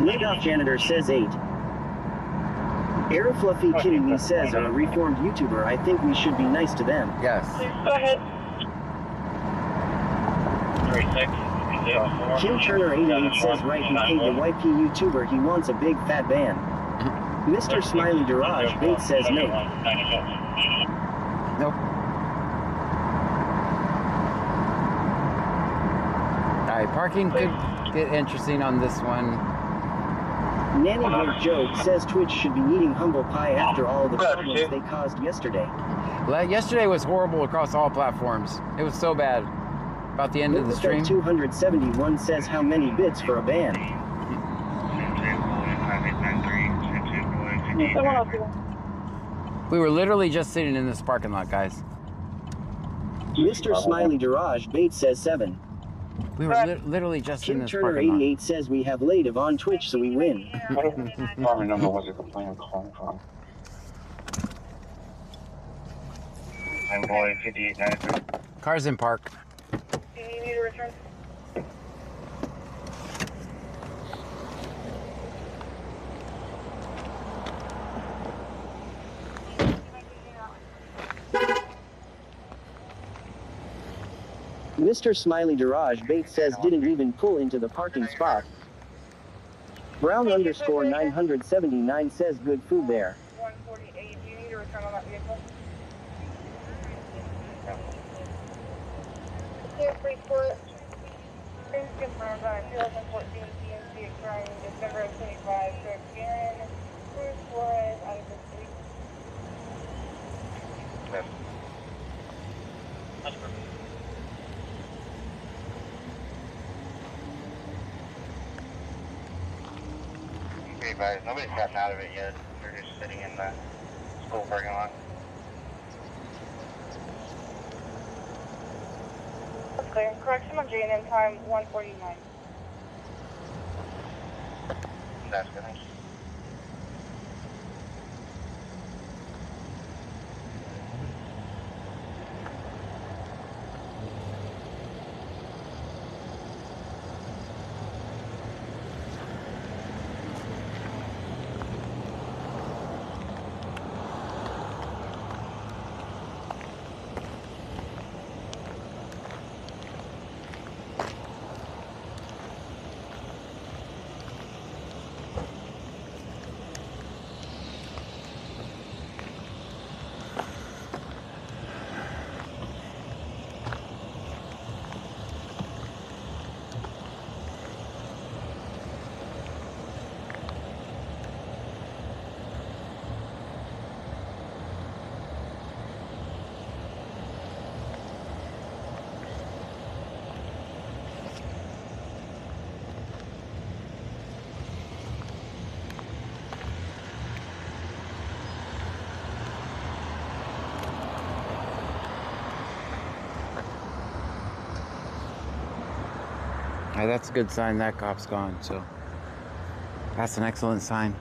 Laid off janitor says 8. Air Fluffy Kitty Me says, a reformed YouTuber, I think we should be nice to them. Yes. Go ahead. 36. Kim Turner 88 says right he paid the YP YouTuber, he wants a big fat ban. Mr. Smiley Garage Bates says no. Nope. Alright, parking could get interesting on this one. Nanny Boy Joe says Twitch should be eating humble pie after all the problems they caused yesterday. Yesterday was horrible across all platforms. It was so bad. About the end of the stream. 271 says how many bits for a ban? We were literally just sitting in this parking lot, guys. Mr. Smiley Garage Bates says 7. We were literally just in Kim this Turner parking lot. 88 says we have laid of on Twitch so we win. Department number was a complaint calling from. I'm boy 5893. Cars in park. Do you need me to return? Mr. Smiley Garage Bates says didn't even pull into the parking spot. Brown underscore 979 says good food there. 148. Do you need to return on that vehicle? Yes, report. Things confirmed on a 2014 GMC occurring December of 25. Greg Guerin, Cruz Flores, out of the street. Okay, guys, nobody's gotten out of it yet. They're just sitting in the school parking lot. That's clear. Correction on J&M time 149. That's good. Thank you. That's a good sign that cop's gone, so that's an excellent sign.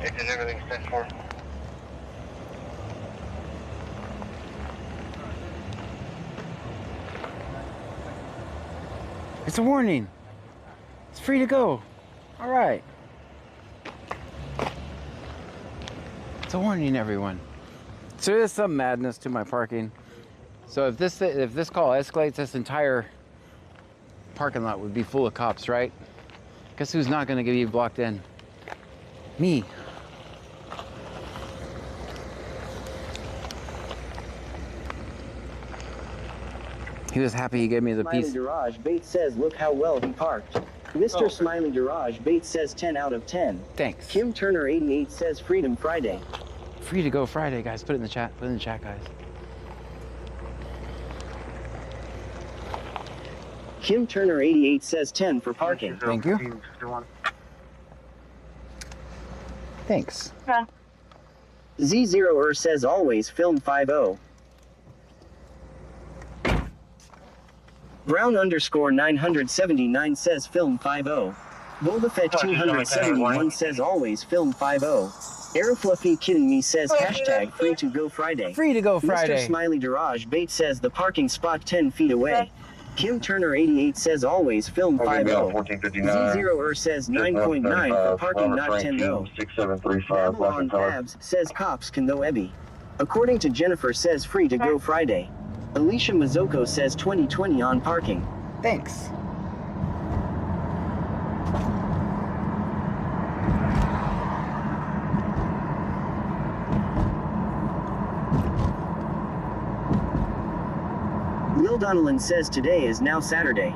Is everything set for? It's a warning. It's free to go. All right. It's a warning, everyone. So there's some madness to my parking. So if this call escalates, this entire parking lot would be full of cops, right? Guess who's not going to be blocked in? Me. He was happy he gave me the Smiley piece. Garage Bates says, look how well he parked. Mr. Smiley Garage Bates says 10 out of 10. Thanks. Kim Turner 88 says Freedom Friday. Free to go Friday, guys. Put it in the chat. Put it in the chat, guys. Kim Turner 88 says 10 for parking. Thank you. Thanks. Okay. Z0er says always film 50. Brown underscore 979 says film 50. Bobafett 271 says always film 50. Aerofluffy kidding me says hashtag free to go Friday. Free to go Friday. Mr. Smiley Garage Bates says the parking spot 10 feet away. Kim Turner 88 says always film 50. Z0er says 9.9 for parking not 10 though. Babylon Babs says cops can though Ebby. According to Jennifer says free to go Friday. Alicia Mazoko says 2020 on parking. Thanks. Lil Donnellan says today is now Saturday.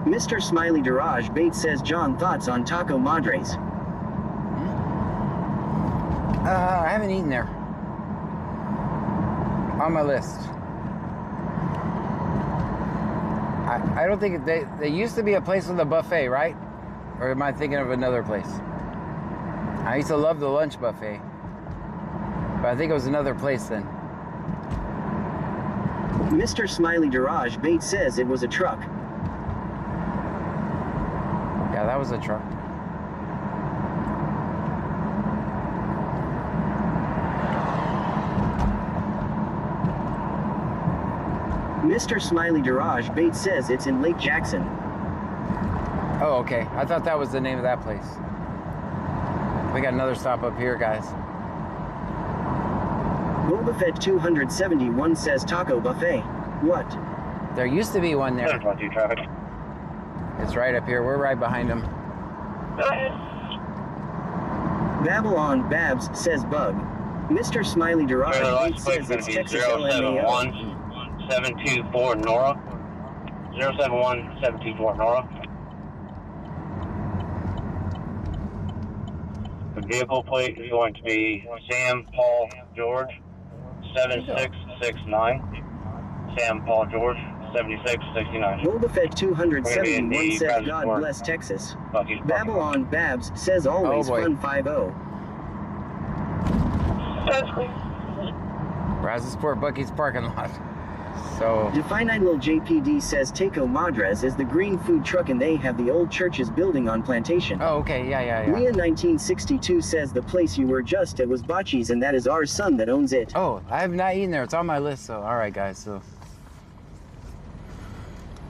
Mr. Smiley Garage Bates says John thoughts on Taco Madres. I haven't eaten there. On my list. I don't think they used to be a place with a buffet, right? Or am I thinking of another place? I used to love the lunch buffet, but I think it was another place then. Mr. Smiley Garage Bates says it was a truck. Yeah, that was a truck. Mr. Smiley Garage Bates says it's in Lake Jackson. Oh, okay. I thought that was the name of that place. We got another stop up here, guys. Bobafett 271 says Taco Buffet. What? There used to be one there. It's right up here. We're right behind them. Babylon Babs says Bug. Mr. Smiley Garage Bates says it's Texas LMAO. 724 Nora. 071724 Nora. The vehicle plate is going to be Sam Paul George 7669. Sam Paul George 7669. Bobafett 271 says God bless Texas. Babylon Babs says always fun 50. Brazosport Bucky's parking lot. So Definite Lil JPD says Taco Madres is the green food truck and they have the old church's building on Plantation. Oh, okay, yeah. Leah 1962 says the place you were just at was Bocce's and that is our son that owns it. Oh, I have not eaten there. It's on my list, so all right, guys. So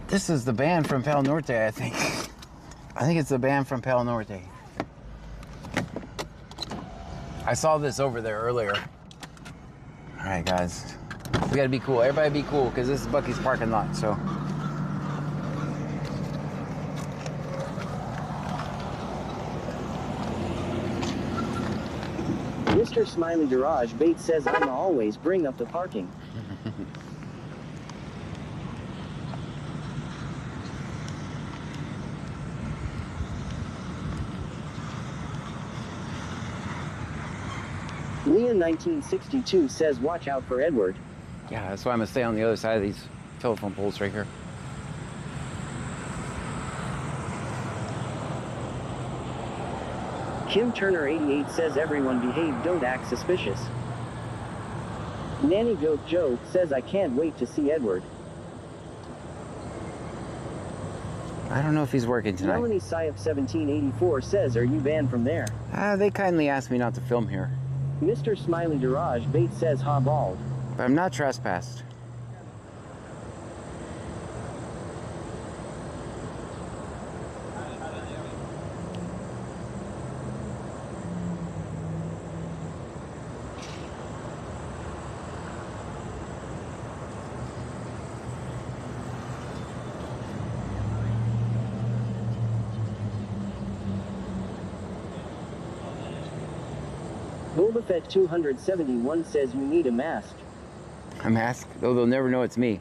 this is the band from Pal Norte, I think. I think it's the band from Pal Norte. I saw this over there earlier. All right, guys. We gotta be cool. Everybody be cool, because this is Bucky's parking lot, so. Mr. Smiley Garage Bates says I'ma always bring up the parking. Leah 1962 says watch out for Edward. Yeah, that's why I'm gonna stay on the other side of these telephone poles right here. Kim Turner 88 says everyone behave, don't act suspicious. Nanny Goat Joe says I can't wait to see Edward. I don't know if he's working tonight. Melanie Syop 1784 says, are you banned from there? They kindly asked me not to film here. Mr. Smiley Daraj Bates says ha bald. But I'm not trespassed. Boba Fett 271 says you need a mask. A mask? Though they'll never know it's me.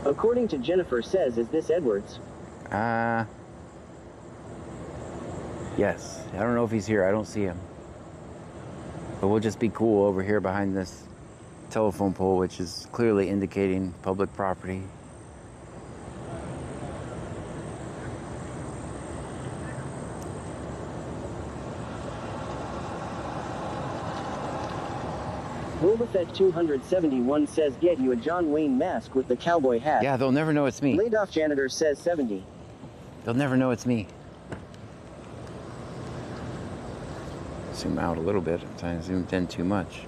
According to Jennifer says, is this Edwards? Yes. I don't know if he's here. I don't see him. But we'll just be cool over here behind this telephone pole, which is clearly indicating public property. Boba Fett 271 says get you a John Wayne mask with the cowboy hat. Yeah, they'll never know it's me. Laid off janitor says 70. They'll never know it's me. Zoom out a little bit. I zoomed in too much.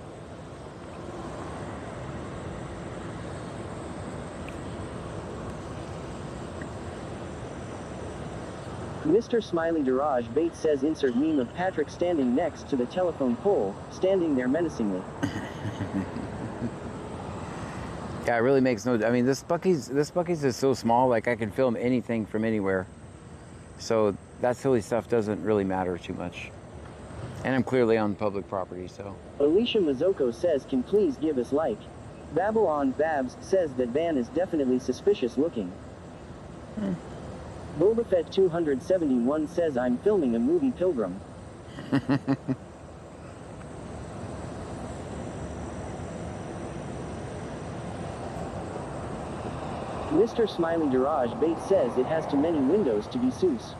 Mr. Smiley Daraj Bates says insert meme of Patrick standing next to the telephone pole, standing there menacingly. Yeah, it really makes no. I mean, this Buc-ee's is so small. Like I can film anything from anywhere. So that silly stuff doesn't really matter too much. And I'm clearly on public property, so. Alicia Mazzocco says, can please give us like. Babylon Babs says that van is definitely suspicious looking. Boba Fett 271 says I'm filming a movie Pilgrim. Mr. Smiley Daraj Bates says it has too many windows to be Seuss.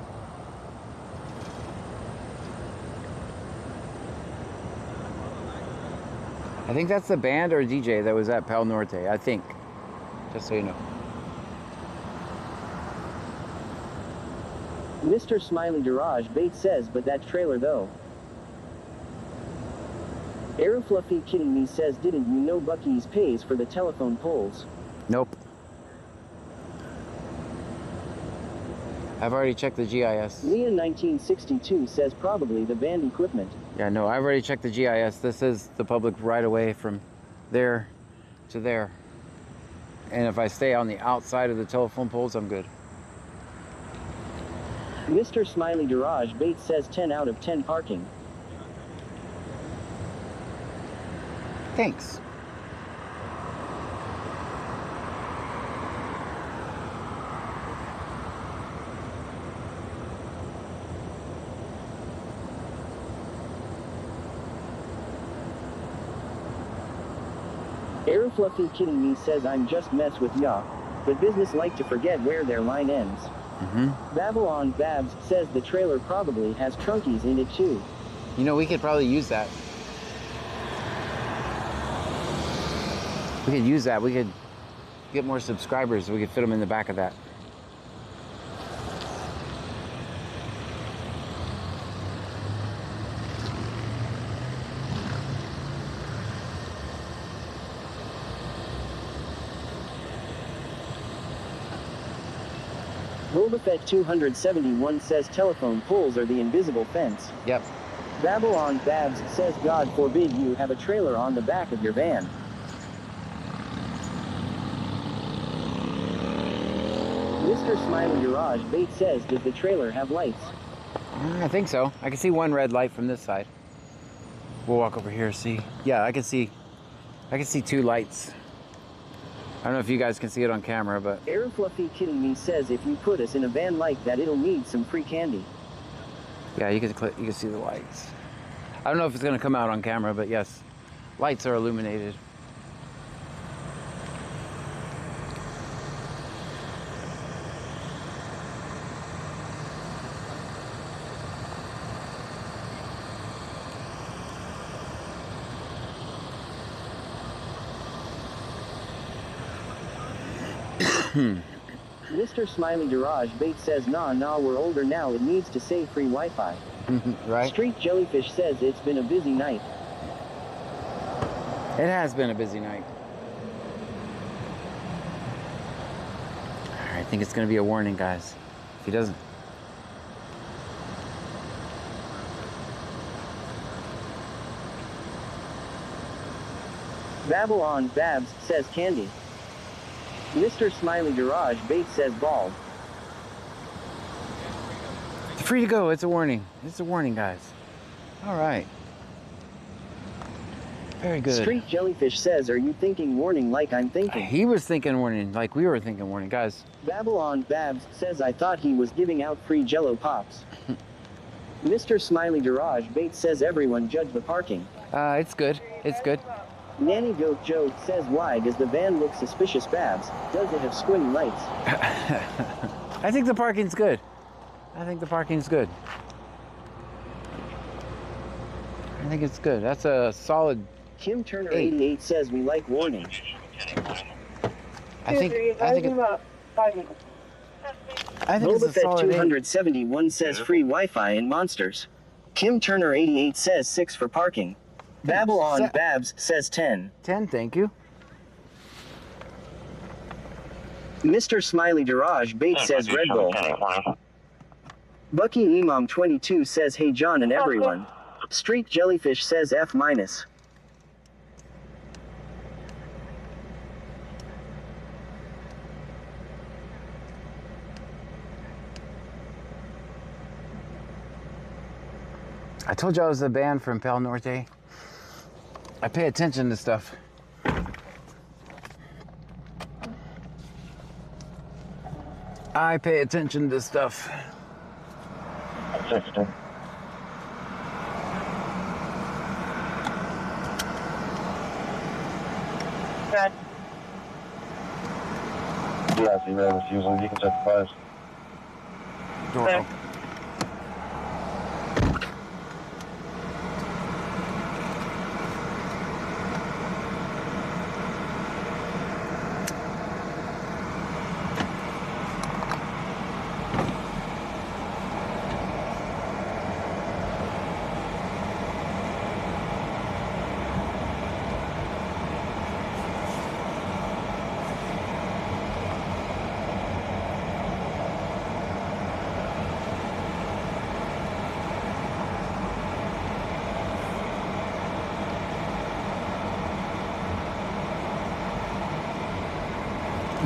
I think that's the band or DJ that was at Pal Norte, I think. Just so you know. Mr. Smiley Daraj Bates says, but that trailer though. Aerofluffy kidding me says, didn't you know Buc-ee's pays for the telephone poles? Nope. I've already checked the GIS. Leah 1962 says probably the band equipment. Yeah, no, I've already checked the GIS. This is the public right away from there to there. And if I stay on the outside of the telephone poles, I'm good. Mr. Smiley Daraj Bates says 10 out of 10 parking. Thanks. Aerofluffy kidding me says I'm just mess with ya, but business like to forget where their line ends. Babylon Babs says the trailer probably has trunkies in it too. You know, we could probably use that. We could use that. We could get more subscribers. We could fit them in the back of that. Boba Fett 271 says telephone poles are the invisible fence. Yep. Babylon Babs says God forbid you have a trailer on the back of your van. Mr. Smiley Garage Bates says, does the trailer have lights? I think so. I can see one red light from this side. We'll walk over here and see. Yeah, I can see two lights. I don't know if you guys can see it on camera, but... Aerofluffy kidding me says if you put us in a van like that, it'll need some free candy. Yeah, you can see the lights. I don't know if it's going to come out on camera, but yes, lights are illuminated. Mr. Smiley Garage Bait says, nah, we're older now, it needs to say free Wi-Fi. Right? Street Jellyfish says it's been a busy night. It has been a busy night. I think it's going to be a warning, guys. If he doesn't. Babylon Babs says candy. Mr. Smiley Garage Bait says bald. Free to go. It's a warning. It's a warning, guys. All right. Very good. Street Jellyfish says, are you thinking warning like I'm thinking? He was thinking warning, like we were thinking warning, guys. Babylon Babs says, I thought he was giving out free Jello Pops. Mr. Smiley Garage Bait says, everyone judge the parking. It's good. It's good. Nanny Goat Joe says, why does the van look suspicious, Babs? Does it have squinty lights? I think the parking's good. I think the parking's good. I think it's good. That's a solid. Kim Turner 88 says, we like warning. I think it's Boba a Fett solid 271 says free Wi-Fi in Monsters. Kim Turner 88 says 6 for parking. Babylon Babs says 10. 10, thank you. Mr. Smiley Garage Bait says Red Bull. Bucky Imam 22 says hey John and everyone. Street Jellyfish says F-. I told you I was a band from Pal Norte. I pay attention to stuff. I pay attention to stuff. Good. Yeah, see, man, it's usually you can check the fires. Door Okay. open.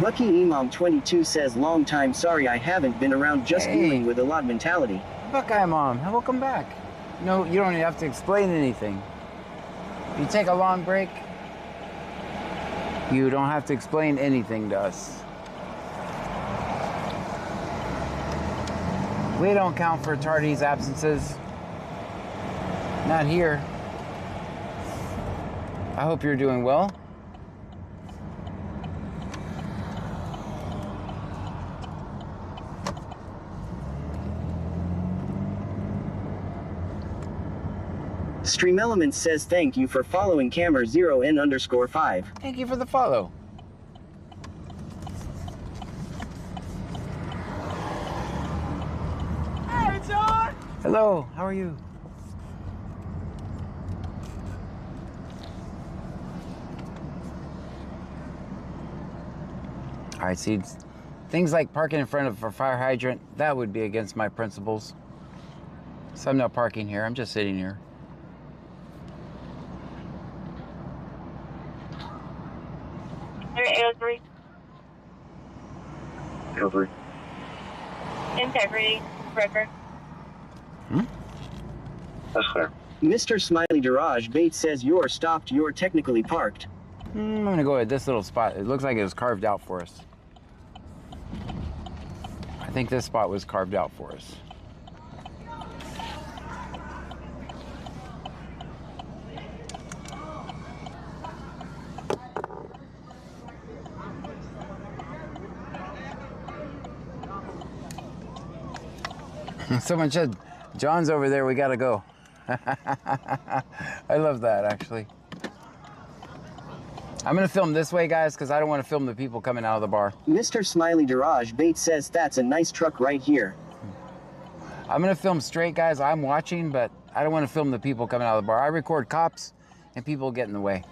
Bucky Imam 22 says long time sorry I haven't been around just dealing with a lot mentality. Buckeye Mom, welcome back. No, you don't even have to explain anything. You take a long break, you don't have to explain anything to us. We don't count for tardies absences. Not here. I hope you're doing well. Stream Elements says thank you for following Camera 0N_5. Thank you for the follow. Hey, John! Hello, how are you? All right, see, things like parking in front of a fire hydrant, that would be against my principles. So I'm not parking here, I'm just sitting here. Integrity. Recovery. Integrity. Record. That's clear. Mr. Smiley Garage Bait says you're stopped, you're technically parked. I'm gonna go at this little spot. It looks like it was carved out for us. I think this spot was carved out for us. Someone said, John's over there, we gotta go. I love that, actually. I'm gonna film this way, guys, because I don't want to film the people coming out of the bar. Mr. Smiley Garage Bait says that's a nice truck right here. I'm gonna film straight, guys. I'm watching, but I don't want to film the people coming out of the bar. I record cops and people get in the way.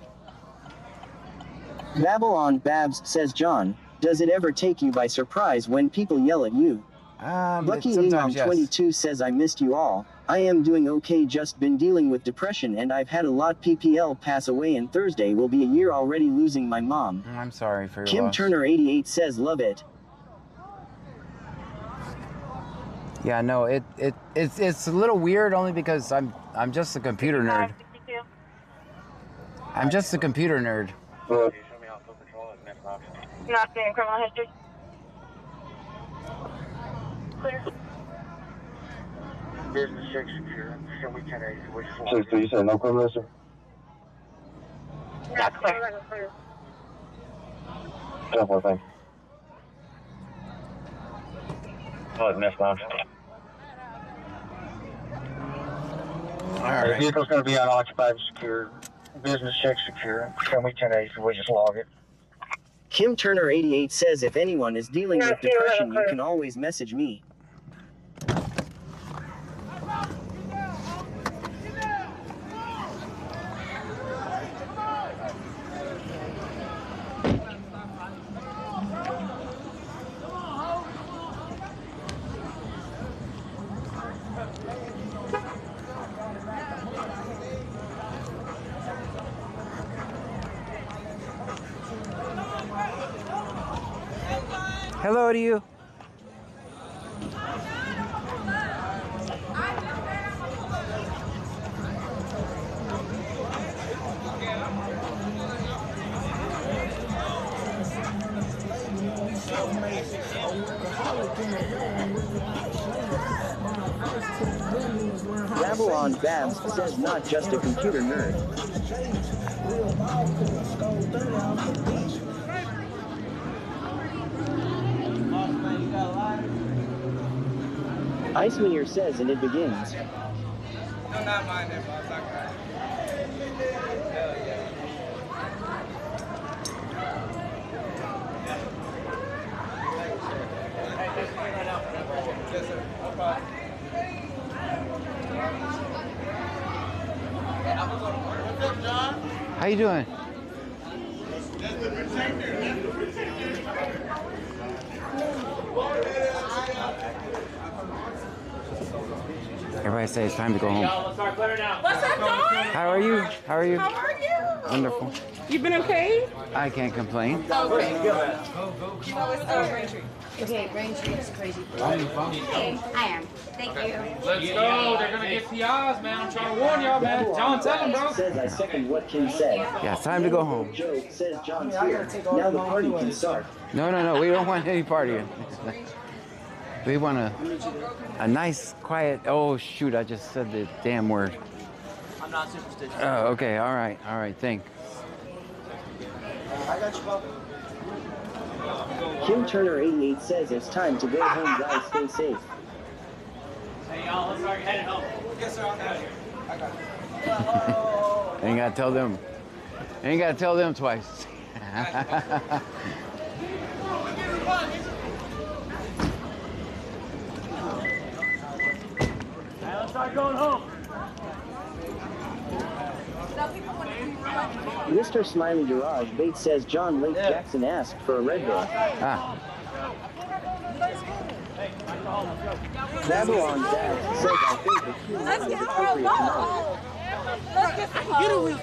Babylon Babs says, John, does it ever take you by surprise when people yell at you? Lucky Sometimes, yes. 22 says, I missed you all. I am doing okay, just been dealing with depression and I've had a lot. PPL pass away and Thursday will be a year already losing my mom. I'm sorry for your Kim loss. Turner 88 says, love it. Yeah, no, it's a little weird only because I'm just a computer nerd. I'm just a computer nerd. Not being criminal history. Clear. Business check secure. Show me 1080, which is So you said no criminal history? Not clear. Yeah, well, thanks. Oh, miss, Mom. All The vehicle's going to be unoccupied and secure. Business check secure. Show me 1080, so we just log it. Kim Turner 88 says, if anyone is dealing with depression, you can always message me. Hello to you. Babylon Babs says, not just a computer nerd. Icemeyer says, and it begins. No, not mine, there, boss. Yes, sir. No problem. What's up, John? How you doing? That's the protector. That's the protector. Everybody say it's time to go home. Let's start clearing out. What's up, Dawn? How are you? How are you? How are you? Wonderful. You been okay? I can't complain. Okay. Braintree. Okay, Braintree is crazy. Okay, I am. Thank you. Let's go. They're going to get PIs, man. I'm trying to warn y'all, man. John, tell them, bro. Says, I second what Kim said. Yeah, it's time to go home. Joe says, John's here. Now the party can start. No, we don't want any partying. We want a nice, quiet. Oh shoot! I just said the damn word. I'm not superstitious. Oh, okay. All right. Thanks. I got you, Bob. Kim Turner 88 says, it's time to go home, guys. Stay safe. Hey, y'all, let's start heading home. Yes, sir. I'm out here. I got you. Ain't gotta tell them. Ain't gotta tell them twice. Let's start going home. Mr. Smiley Garage Bait says, John Lake Jackson asked for a Red Bull. Ah. Babylon Dad says, I think the queue Let's is get appropriate tonight. Let's get some home.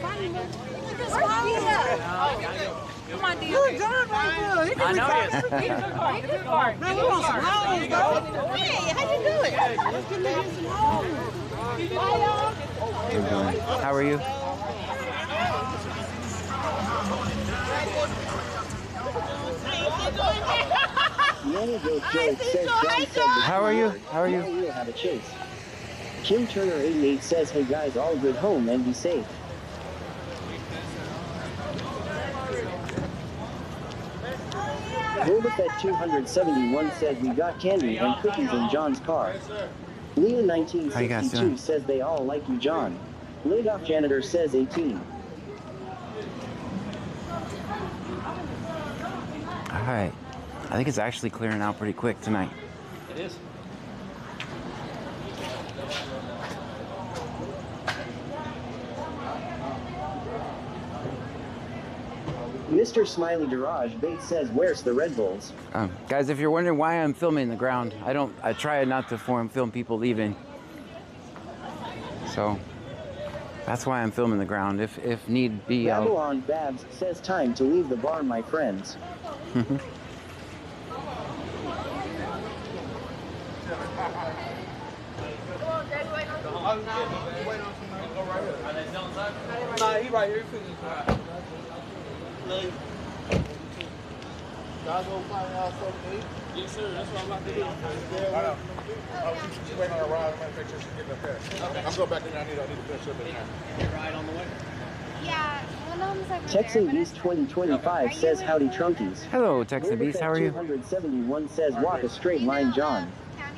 Come on, D. Look, John right there. I know Get a good card. Get a good card. Man, we want some homes, bro. Hey, how you doing? Let's get me some homes. Bye, y'all. How are you? Nanny Goat Joe says, John said, How are you? How are now you? we'll have a chase. Kim Turner 88 says, hey guys, all good home and be safe. Golbafett 271 said, we got candy and cookies in John's car. Leah How you guys 1962 doing? says they all like you, John. Laid off janitor says 18. right. I think it's actually clearing out pretty quick tonight. It is. Mr. Smiley Garage Bait says, where's the Red Bulls? Guys, if you're wondering why I'm filming the ground, I try not to film people leaving. So that's why I'm filming the ground. If need be, Babylon Babs says, time to leave the bar, my friends. Nah, he right here. Y'all go find y'all something to eat? Yes, sir. That's what I'm about to do. I know. She's waiting on a ride. I'm going to make sure she's getting up there. Okay. I'm going back in there. I need to finish up in there. Your ride on the way? Yeah, one of them's over Texan there. Beast 2025 says, howdy Trunkies. hello, Texan Beast. How are you? 271 says, walk a straight line, John.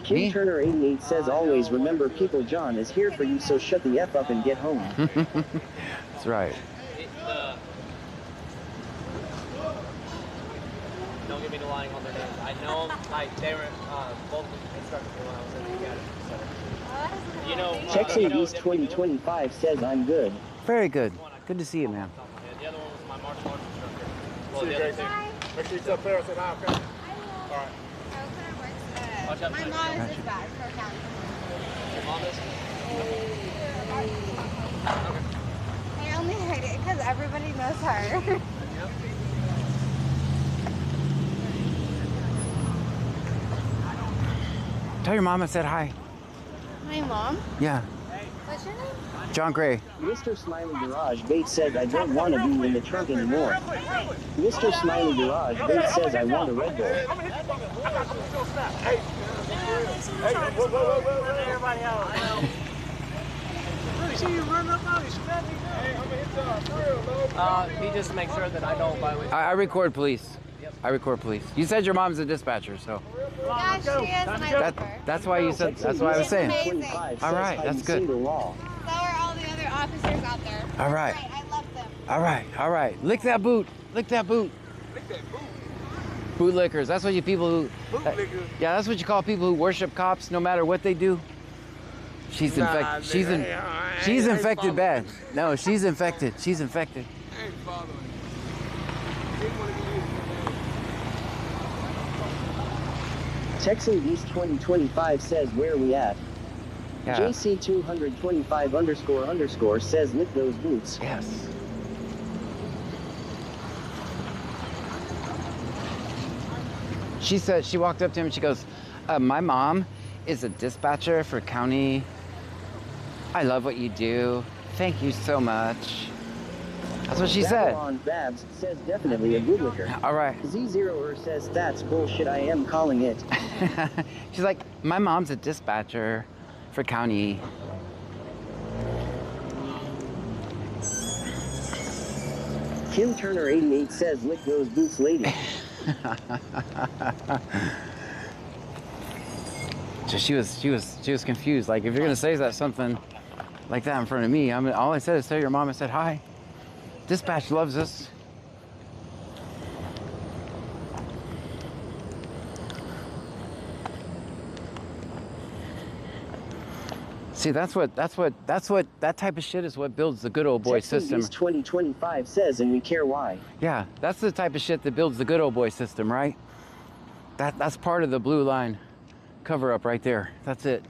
Kim Me? Turner 88 says, always remember people, John is here for you, so shut the F up and get home. That's right. Don't get me to lying on their names. I know them, like, they were both instructors when I was in the academy. So, you know, Texan Beast 2025 says, I'm good. Very good. Good to see you, man. the other one was my martial arts instructor. Well, See the you, other Jason. two. Make sure you tell Farrah, say hi, okay? All right. Watch out, My please. mom is this bad for county. Your mom is? I only heard it because everybody knows her. Tell your mom I said hi. My mom? Yeah. What's your name? John Gray. Mr. Smiley Garage Bait says, I don't want to be in the trunk anymore. Mr. Smiley Garage Bait says, I want a Red Bull. Hey, whoa. Everybody out. See you run up on his Hey, I'm going to hit y'all for real, He just makes sure that I don't violate. I record police. I record police. You said your mom's a dispatcher, so Yeah, she is, and I love her. that's why you said. That's what I was saying. Amazing. All right, that's good. So are all the other officers out there. All right. I love them. All right. Lick that boot. Lick that boot. Bootlickers. That's what you people who. Yeah, that's what you call people who worship cops, no matter what they do. She's infected. She's infected bad. No, she's infected. She's infected. Texan Beast 2025 says, where are we at? Yeah. JC225 __ says, lick those boots. Yes. She said, she walked up to him and she goes, my mom is a dispatcher for county. I love what you do. Thank you so much. That's what she said. Babylon Babs says, definitely a bootlicker. All right. Z0er says, that's bullshit, I am calling it. She's like, my mom's a dispatcher for county. Kim Turner 88 says, lick those boots, lady. So she was confused. Like, if you're gonna say something like that in front of me, all I said is tell your mom I said hi. Dispatch loves us. See, that type of shit is what builds the good old boy system. Texas 2025 says, and we care why. Yeah, that's the type of shit that builds the good old boy system, right? That's part of the blue line cover up right there. That's it.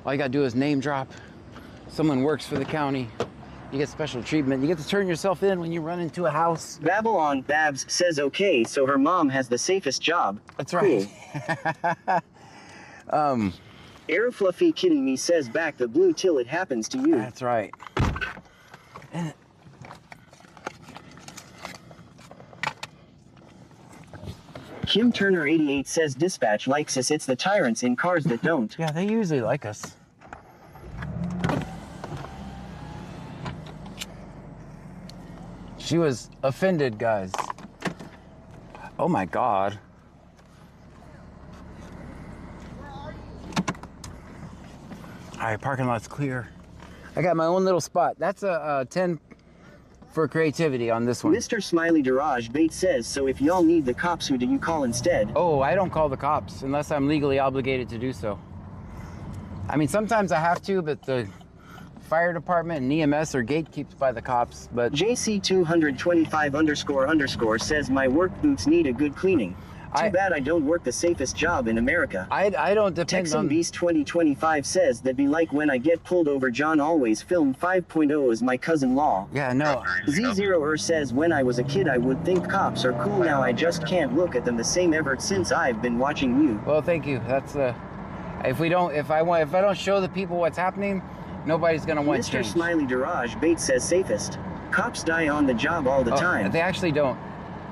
All you gotta do is name drop. Someone works for the county. You get special treatment. You get to turn yourself in when you run into a house. Babylon Babs says, okay, so her mom has the safest job. That's right. Cool. Aerofluffy kidding me says, back the blue till it happens to you. That's right. Kim Turner 88 says, dispatch likes us, it's the tyrants in cars that don't. Yeah, they usually like us. She was offended, guys. Oh my God. All right, parking lot's clear. I got my own little spot. That's a 10 for creativity on this one. Mr. Smiley Garage Bait says, so if y'all need the cops, who do you call instead? Oh, I don't call the cops unless I'm legally obligated to do so. I mean, sometimes I have to, but the fire department and EMS are gatekept by the cops. But JC225__ says my work boots need a good cleaning. Too bad I don't work the safest job in America. I don't depend Texan on... Beast 2025 says that be like when I get pulled over. John always film 5.0 as my cousin-law. Yeah, no. Z0er says when I was a kid I would think cops are cool. Now I just can't look at them the same ever since I've been watching you. Well, thank you. That's if I don't show the people what's happening, nobody's gonna want Mr. change. Smiley Garage Bait says safest. Cops die on the job all the time. They actually don't.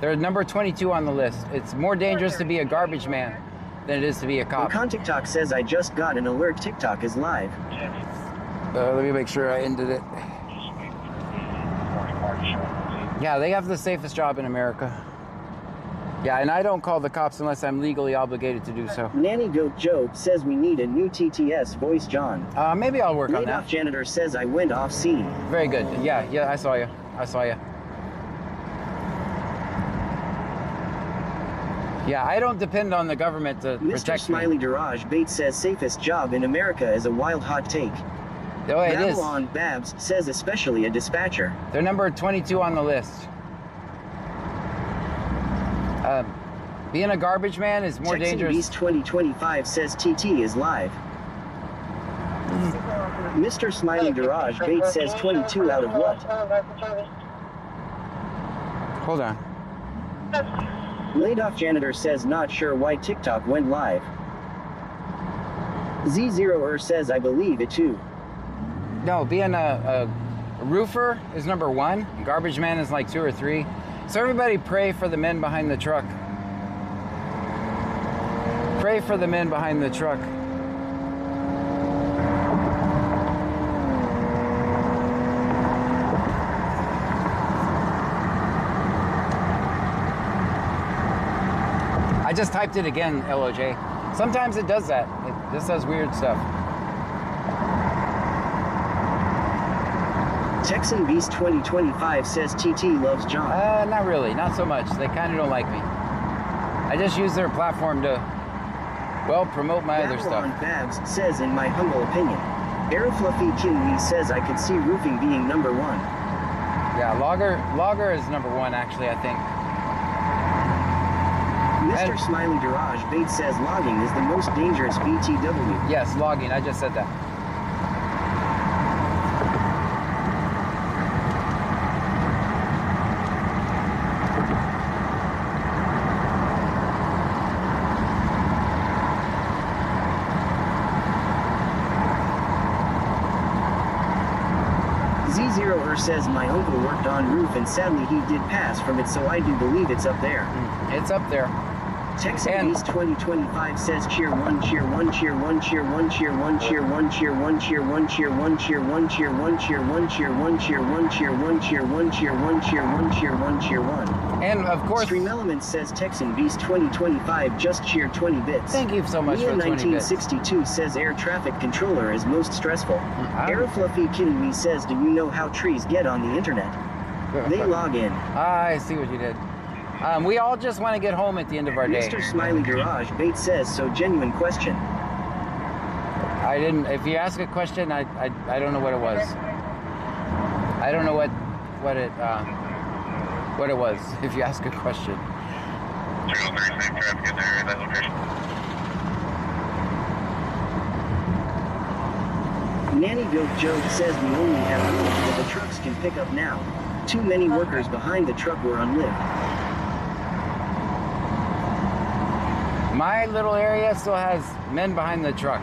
They're number 22 on the list. It's more dangerous to be a garbage man than it is to be a cop. TikTok says I just got an alert. TikTok is live. Let me make sure I ended it. Yeah, they have the safest job in America. Yeah, and I don't call the cops unless I'm legally obligated to do so. Nanny Goat Joe says we need a new TTS voice, John. Maybe I'll work on that. Janitor says I went off scene. Very good. Yeah, I saw you. Yeah, I don't depend on the government to protect me. Mr. Smiley Garage Bait says safest job in America is a wild hot take. Oh, it is. Babylon Babs says especially a dispatcher. They're number 22 on the list. Being a garbage man is more dangerous. Beast 2025 says TT is live. Mr. Smiley Garage Bait says 22 out of what? Hold on. Laid off janitor says not sure why TikTok went live. Z0er says I believe it too. No, being a roofer is number 1. Garbage man is like 2 or 3. So everybody pray for the men behind the truck. Pray for the men behind the truck. I just typed it again, LOJ. Sometimes it does that. It just does weird stuff. Texan Beast 2025 says TT loves John. Not really, not so much. They kind of don't like me. I just use their platform to, well, promote my other stuff. Babs says, in my humble opinion, Aerofluffy Kinley says I could see roofing being number 1. Yeah, logger is number 1 actually, I think. Mr. Smiley Garage Bait says logging is the most dangerous BTW. Yes, logging. I just said that. Z0er says my uncle worked on roof and sadly he did pass from it, so I do believe it's up there. It's up there. Texan Beast 2025 says cheer 1, cheer 1, cheer 1, cheer 1, cheer 1, cheer 1, cheer 1, cheer 1, cheer 1, cheer 1, cheer 1, cheer 1, cheer 1, cheer 1, cheer 1, cheer 1, cheer 1, cheer 1, cheer 1, cheer 1. And of course, Stream Elements says Texan Beast 2025 just cheered 20 bits. Thank you so much for 20 bits. 1962 says air traffic controller is most stressful. Aerofluffy Kidding Me says, do you know how trees get on the internet? They log in. I see what you did. We all just want to get home at the end of our day. Mr. Smiley Garage Bait says, so genuine question. I didn't. If you ask a question, I don't know what it was. I don't know what it was. If you ask a question. 303 safe traffic in there at that location. Nanny Goat Joe says we only have room that the trucks can pick up now. Too many workers behind the truck were unlived. My little area still has men behind the truck.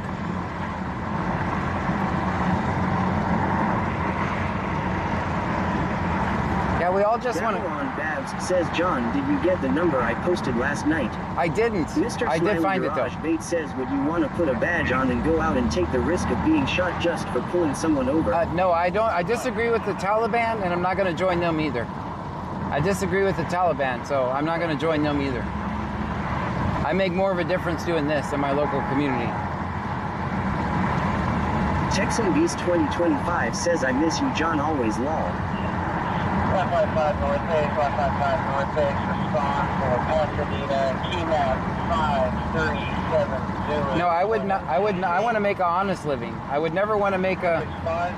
Yeah, we all just want to... Babs says, John, did you get the number I posted last night? I didn't. I did find it though. Bait says, would you want to put a badge on and go out and take the risk of being shot just for pulling someone over? No, I don't. I disagree with the Taliban, and I'm not going to join them either. I disagree with the Taliban, so I'm not going to join them either. I make more of a difference doing this in my local community. Texan Beast 2025 says, I miss you, John, always lol. 155 North Base, 155 North Base, respond for Pasadena, key map 5370. No, I would not. I want to make an honest living. I would never want to make a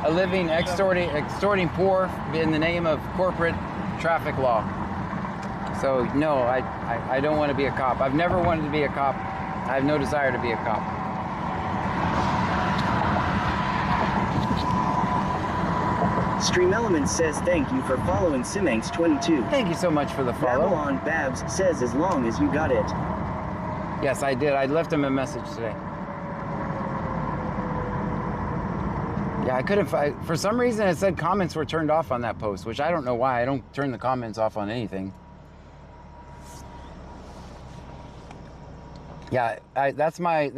living extorting poor in the name of corporate traffic law. So no, I don't want to be a cop. I've never wanted to be a cop. I have no desire to be a cop. Stream Elements says thank you for following Simanx22. Thank you so much for the follow. Babylon Babs says as long as you got it. Yes, I did. I left him a message today. Yeah, I couldn't find. For some reason, it said comments were turned off on that post, which I don't know why. I don't turn the comments off on anything. Yeah, that's my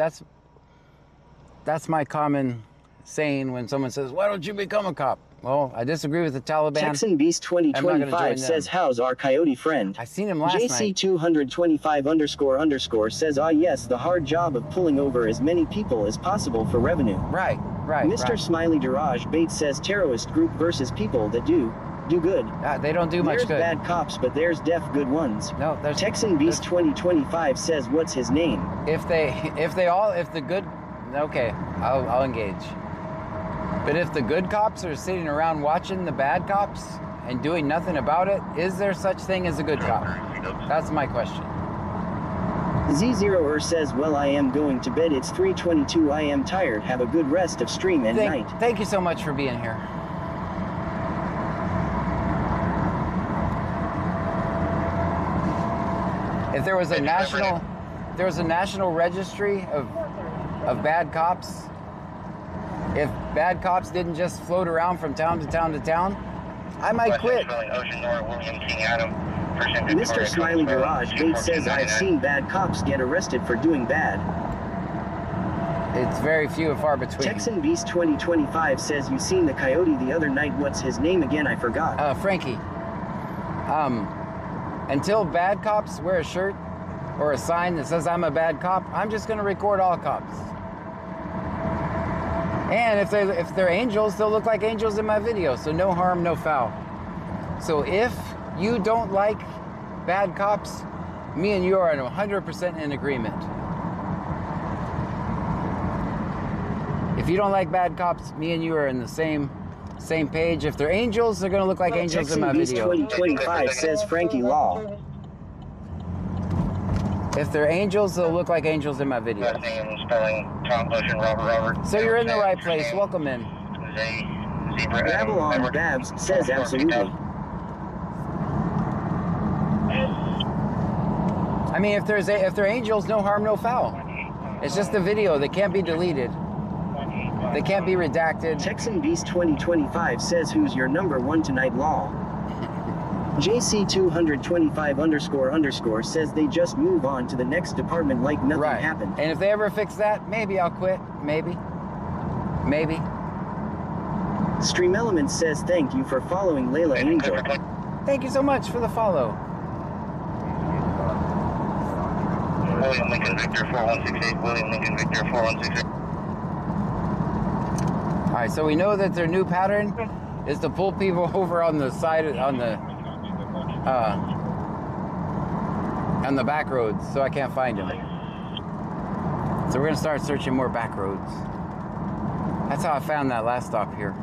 common saying when someone says, "Why don't you become a cop?" Well, I disagree with the Taliban. Texan Beast 2025 says, "How's our coyote friend?" I seen him last night. JC225__ says, "Ah yes, the hard job of pulling over as many people as possible for revenue." Right. Mr. Smiley Daraj Bates says, "Terrorist group versus people that do good." They don't do much good. There's bad cops, but there's deaf good ones. No, there's Texan Beast 2025 says, "What's his name?" If the good, okay, I'll engage. But if the good cops are sitting around watching the bad cops and doing nothing about it, is there such thing as a good cop? That's my question. Z0er says, "Well, I am going to bed. It's 3:22. I am tired. Have a good rest of stream and night." Thank you so much for being here. If there was a national registry of bad cops, if bad cops didn't just float around from town to town to town, I might quit. Mr. Smiley Garage Bates says, "I've seen bad cops get arrested for doing bad." It's very few and far between. Texan Beast 2025 says, "You seen the coyote the other night. What's his name again? I forgot." Frankie. Until bad cops wear a shirt or a sign that says I'm a bad cop, I'm just going to record all cops. And if they're angels, they'll look like angels in my video. So no harm, no foul. So if you don't like bad cops, me and you are 100% in agreement. If you don't like bad cops, me and you are in the same page. If they're angels, they're going to look like angels in my video. 2025 says Frankie Law. If they're angels, they'll look like angels in my video. So you're in the right place. Welcome in. Babylon Babs says absolutely. I mean, if they're angels, no harm, no foul. It's just a video that can't be deleted. They can't be redacted. Texan Beast 2025 says, "Who's your number one tonight, Law?" JC225__ says they just move on to the next department like nothing happened. And if they ever fix that, maybe I'll quit. Maybe. Stream Elements says, "Thank you for following Layla Angel." Thank you so much for the follow. William Lincoln Victor 4168, William Lincoln Victor 4168. All right, so we know that their new pattern is to pull people over on the side, on the back roads, so I can't find them. So we're gonna start searching more back roads. That's how I found that last stop here.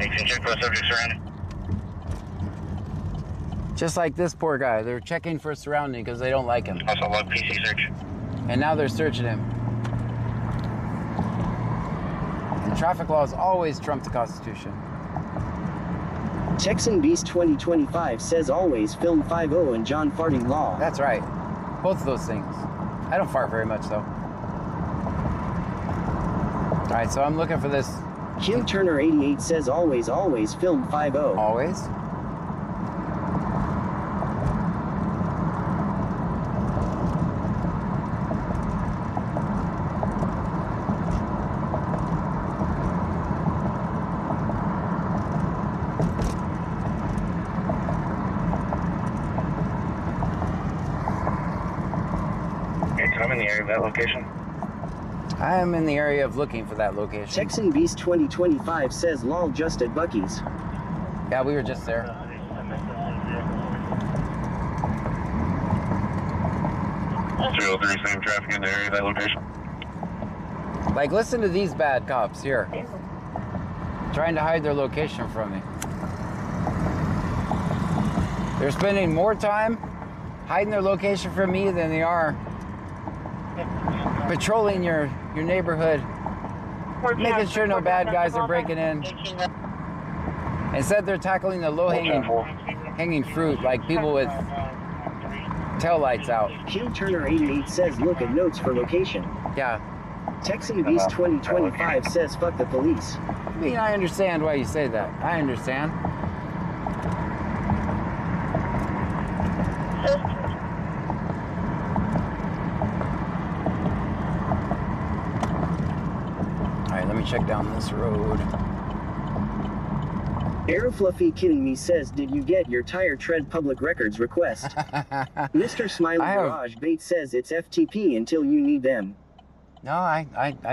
Check for subject surrounding. Just like this poor guy, they're checking for surrounding because they don't like him. Also log PC search. And now they're searching him. And traffic laws always trump the Constitution. Texan Beast 2025 says, "Always film 50 and John farting Law." That's right. Both of those things. I don't fart very much though. All right, so I'm looking for this. Kim Turner 88 says, "Always film 50. Always? I'm in the area of that location. I am in the area of looking for that location. Texan Beast 2025 says, "Lol, just at Buc-ee's." Yeah, we were just there. 303, same traffic in the area, that location. Like, listen to these bad cops here. Trying to hide their location from me. They're spending more time hiding their location from me than they are patrolling your neighborhood, making sure no bad guys are breaking in. Instead, they're tackling the low-hanging fruit, like people with tail lights out. Kim Turner 88 says look at notes for location. Yeah. Texan Beast 2025 says fuck the police. I mean, I understand why you say that. I understand. All right, let me check down this road. Aerofluffy kidding me says, did you get your tire tread public records request? Mr. Smiley Garage Bait says it's FTP until you need them. No, I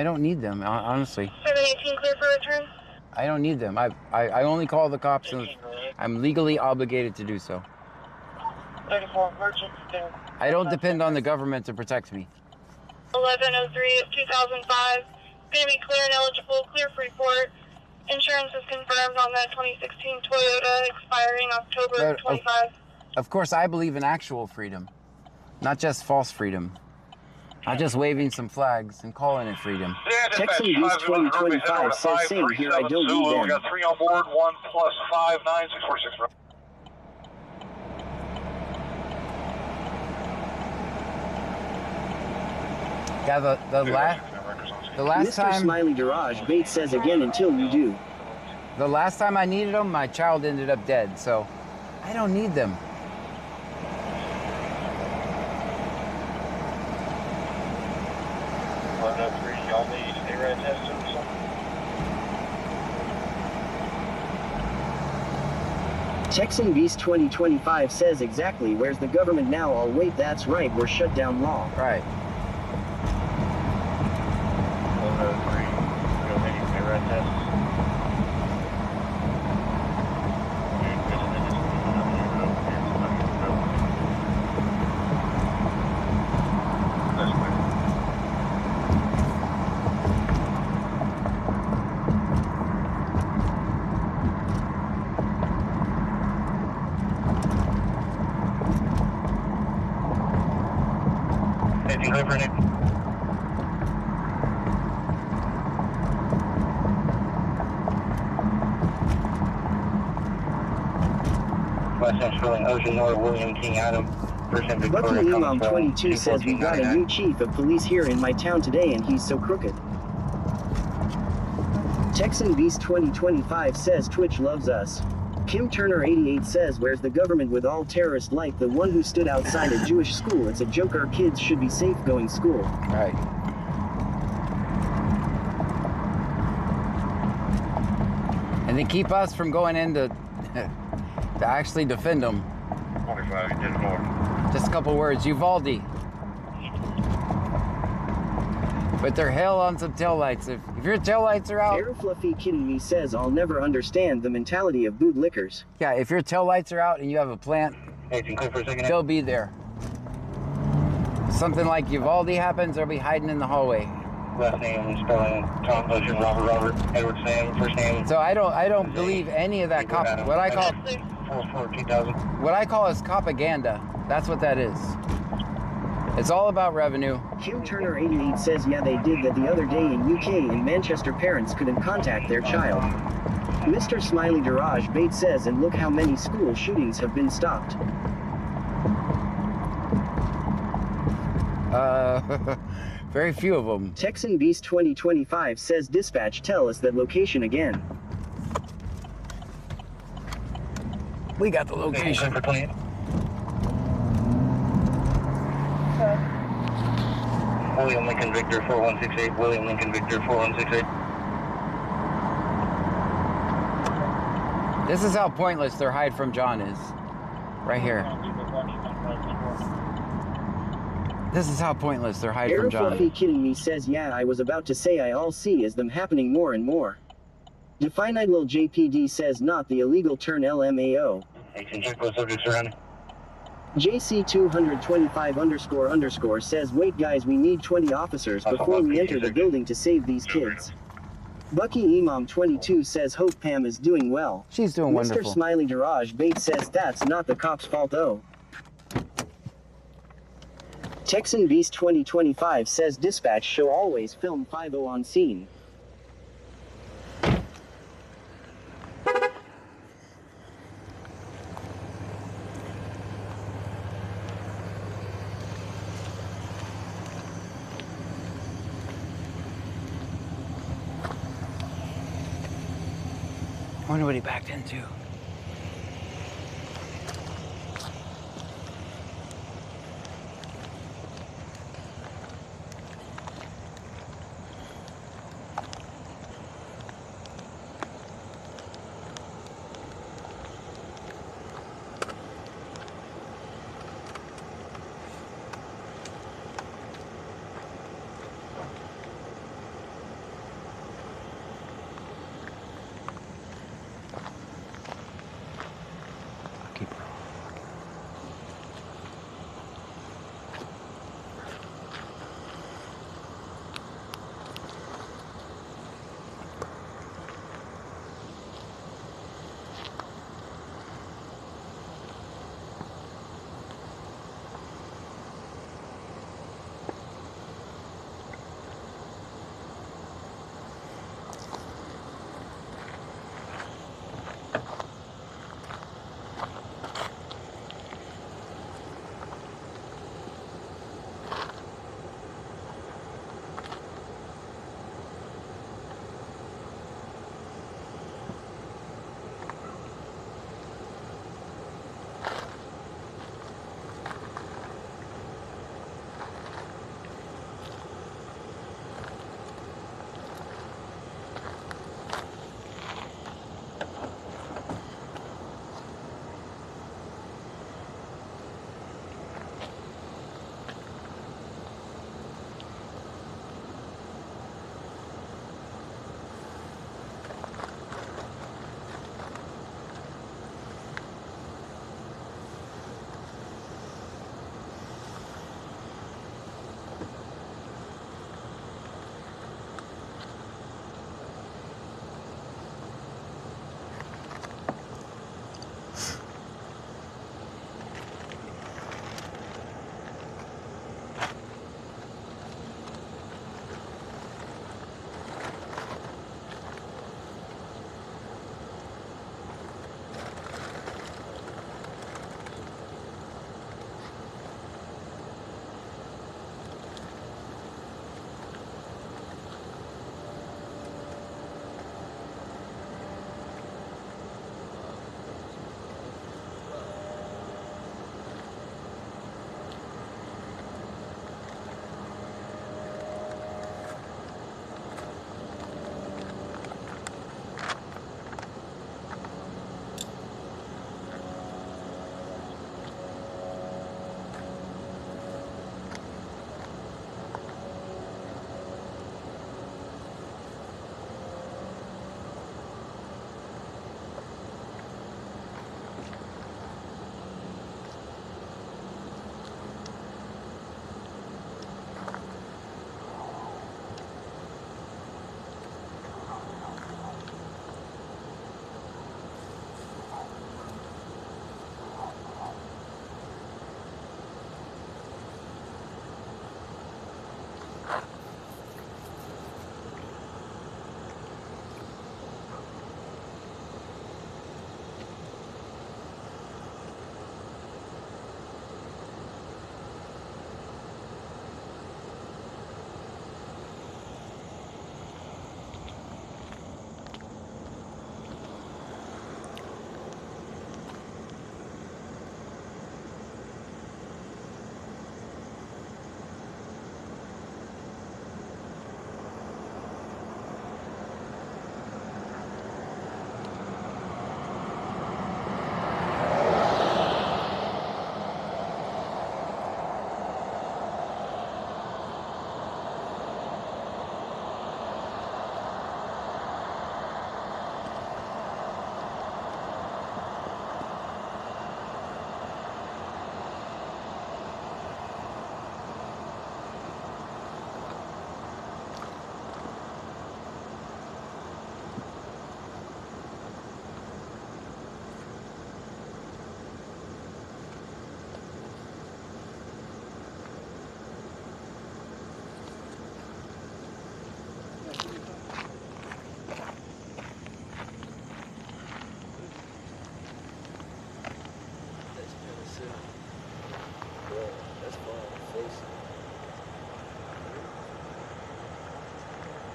don't need them, honestly. 718 clear for return. I don't need them. I only call the cops and I'm legally obligated to do so. 34 merchants. I don't depend on the government to protect me. 1103 of 2005. Going to be clear and eligible. Clear for report. Insurance is confirmed on that 2016 Toyota expiring October 25. Of course, I believe in actual freedom, not just false freedom. Not just waving some flags and calling it freedom. Texan Beast 2025 says same here, I don't need them. We got 3 on board, 1 plus 5, 9, 6, 4, 6. Yeah, the last Mr. time Smiley Garage Bait says again until you do. The last time I needed them, my child ended up dead, so I don't need them. Y'all need A-Rad test or something? Texan Beast 2025 says exactly where's the government now? I'll wait, that's right, we're shut down law. Right. 103, y'all need A-Rad test. Ocean North, William King Adam. Lucky Imam 22 says we got a new chief of police here in my town today and he's so crooked. Texan Beast 2025 says Twitch loves us. Kim Turner 88 says where's the government with all terrorists like the one who stood outside a Jewish school? It's a joke, our kids should be safe going school. Right. And they keep us from going in to actually defend them. 25, you did more. Just a couple words. Uvalde. But they're hell on some taillights. If your taillights are out... Aerofluffy kidding me says I'll never understand the mentality of bootlickers. Yeah, if your taillights are out and you have a plant, they'll be there. Something like Uvalde happens, they'll be hiding in the hallway. Last name, spelling, Tom Ocean, Robert, Edward Sam, first name. So I don't believe any of that cop. What I call is propaganda. That's what that is. It's all about revenue. Kim Turner 88 says yeah they did that the other day in UK in Manchester, parents couldn't contact their child. Mr. Smiley Garage Bait says and look how many school shootings have been stopped. Very few of them. Texan Beast 2025 says dispatch tell us that location again. We got the location. William Lincoln Victor 4168, William Lincoln Victor 4168. This is how pointless their hide from John is. Right here. This is how pointless their hide from John. Fluffy kidding me says yeah I was about to say I all see is them happening more and more. Definidal JPD says not the illegal turn LMAO. 18 check post subject surrounding. JC225__ says wait guys, we need 20 officers before we enter the building to save these kids. Bucky Imam 22 says hope Pam is doing well. She's doing Mr. wonderful. Smiley Garage Bait says that's not the cops' fault though. Texan Beast 2025 says dispatch show always film 50 on scene. I wonder what he backed into.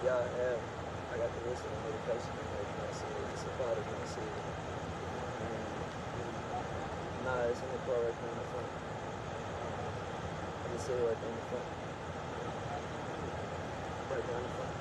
Yeah, I have. I got the list of the medication and everything. I see it. It's a bottle. You can see it. Nah, it's in the car right there in the front. I can see it right there in the front. Right there in the front.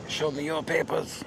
Show me your papers.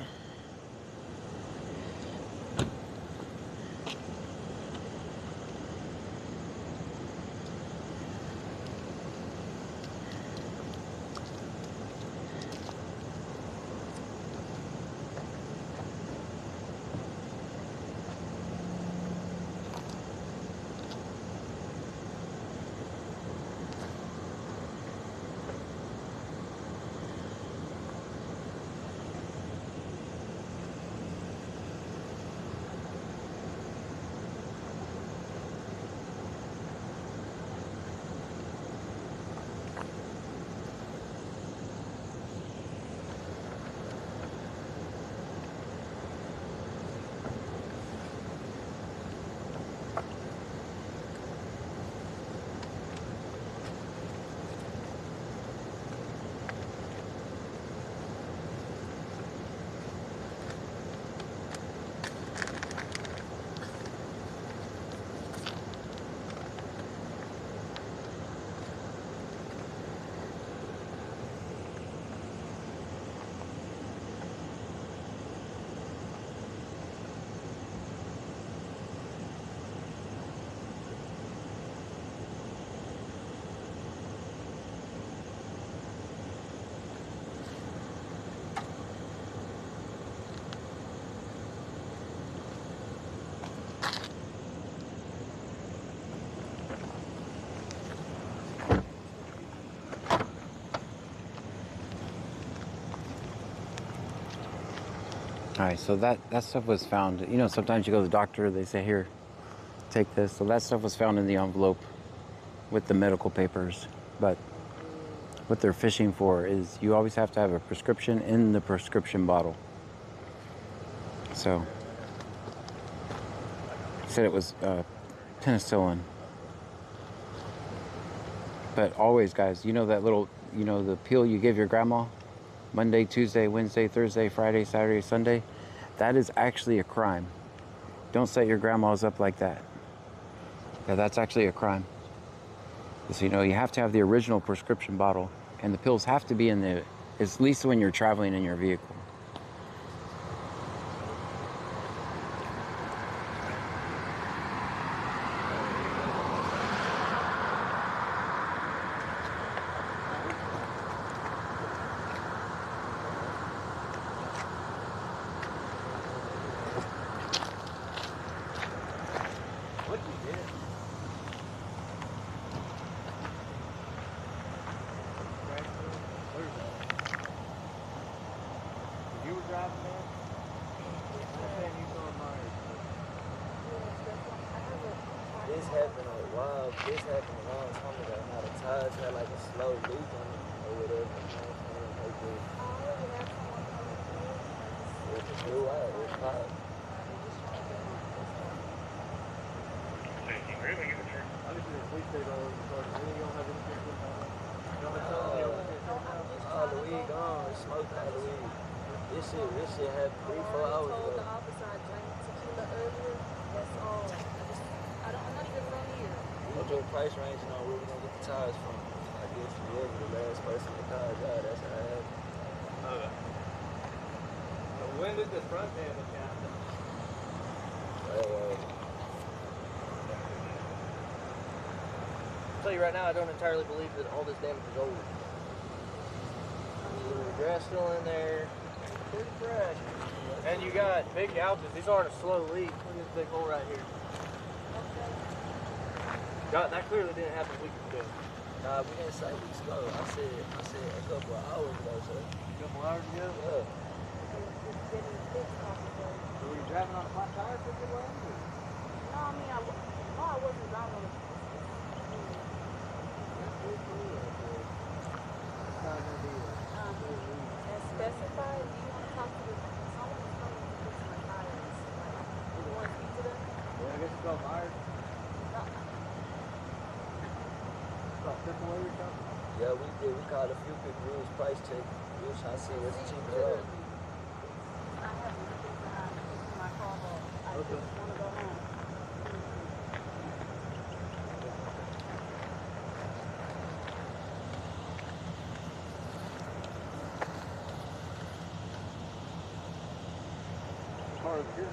All right, so that stuff was found. You know, sometimes you go to the doctor, they say, here, take this. So that stuff was found in the envelope with the medical papers. But what they're fishing for is you always have to have a prescription in the prescription bottle. So, said it was penicillin. But always, guys, you know that little, you know, the pill you give your grandma? Monday, Tuesday, Wednesday, Thursday, Friday, Saturday, Sunday, that is actually a crime. Don't set your grandmas up like that. Yeah, that's actually a crime. So, you know, you have to have the original prescription bottle, and the pills have to be in the, at least when you're traveling in your vehicle. This happened a while. This happened a long time ago. Now the tires had like a slow leak on it or whatever. It was blue out. It was hot. All the weed gone. It smoked all the weed. This shit happened 3-4 hours ago. The officer I drank tequila earlier. That's all. I'm not even from here. We'll do a price range on where we're gonna get the tires from. I guess you was the last person to tires out. That's how it happened. So when did the front damage happen? I'll tell you right now, I don't entirely believe that all this damage is over. The grass still in there. Pretty fresh. And you got big gouges. These aren't a slow leak. Look at this big hole right here. God, that clearly didn't happen weeks ago. Nah, we didn't say weeks ago. I said a couple of hours ago, sir. A couple hours ago? Yeah. So were you driving on a flat tire for a good while? No, I mean, I wasn't driving on a as specified, do you want to talk to the someone's coming to fix my tires? Do you want to speak to them? Yeah, I guess you got fired. Yeah, we did. We called a few people. We was price check. We was trying to see what's the cheapest road. I have nothing behind my car. I just want to go home. car over here.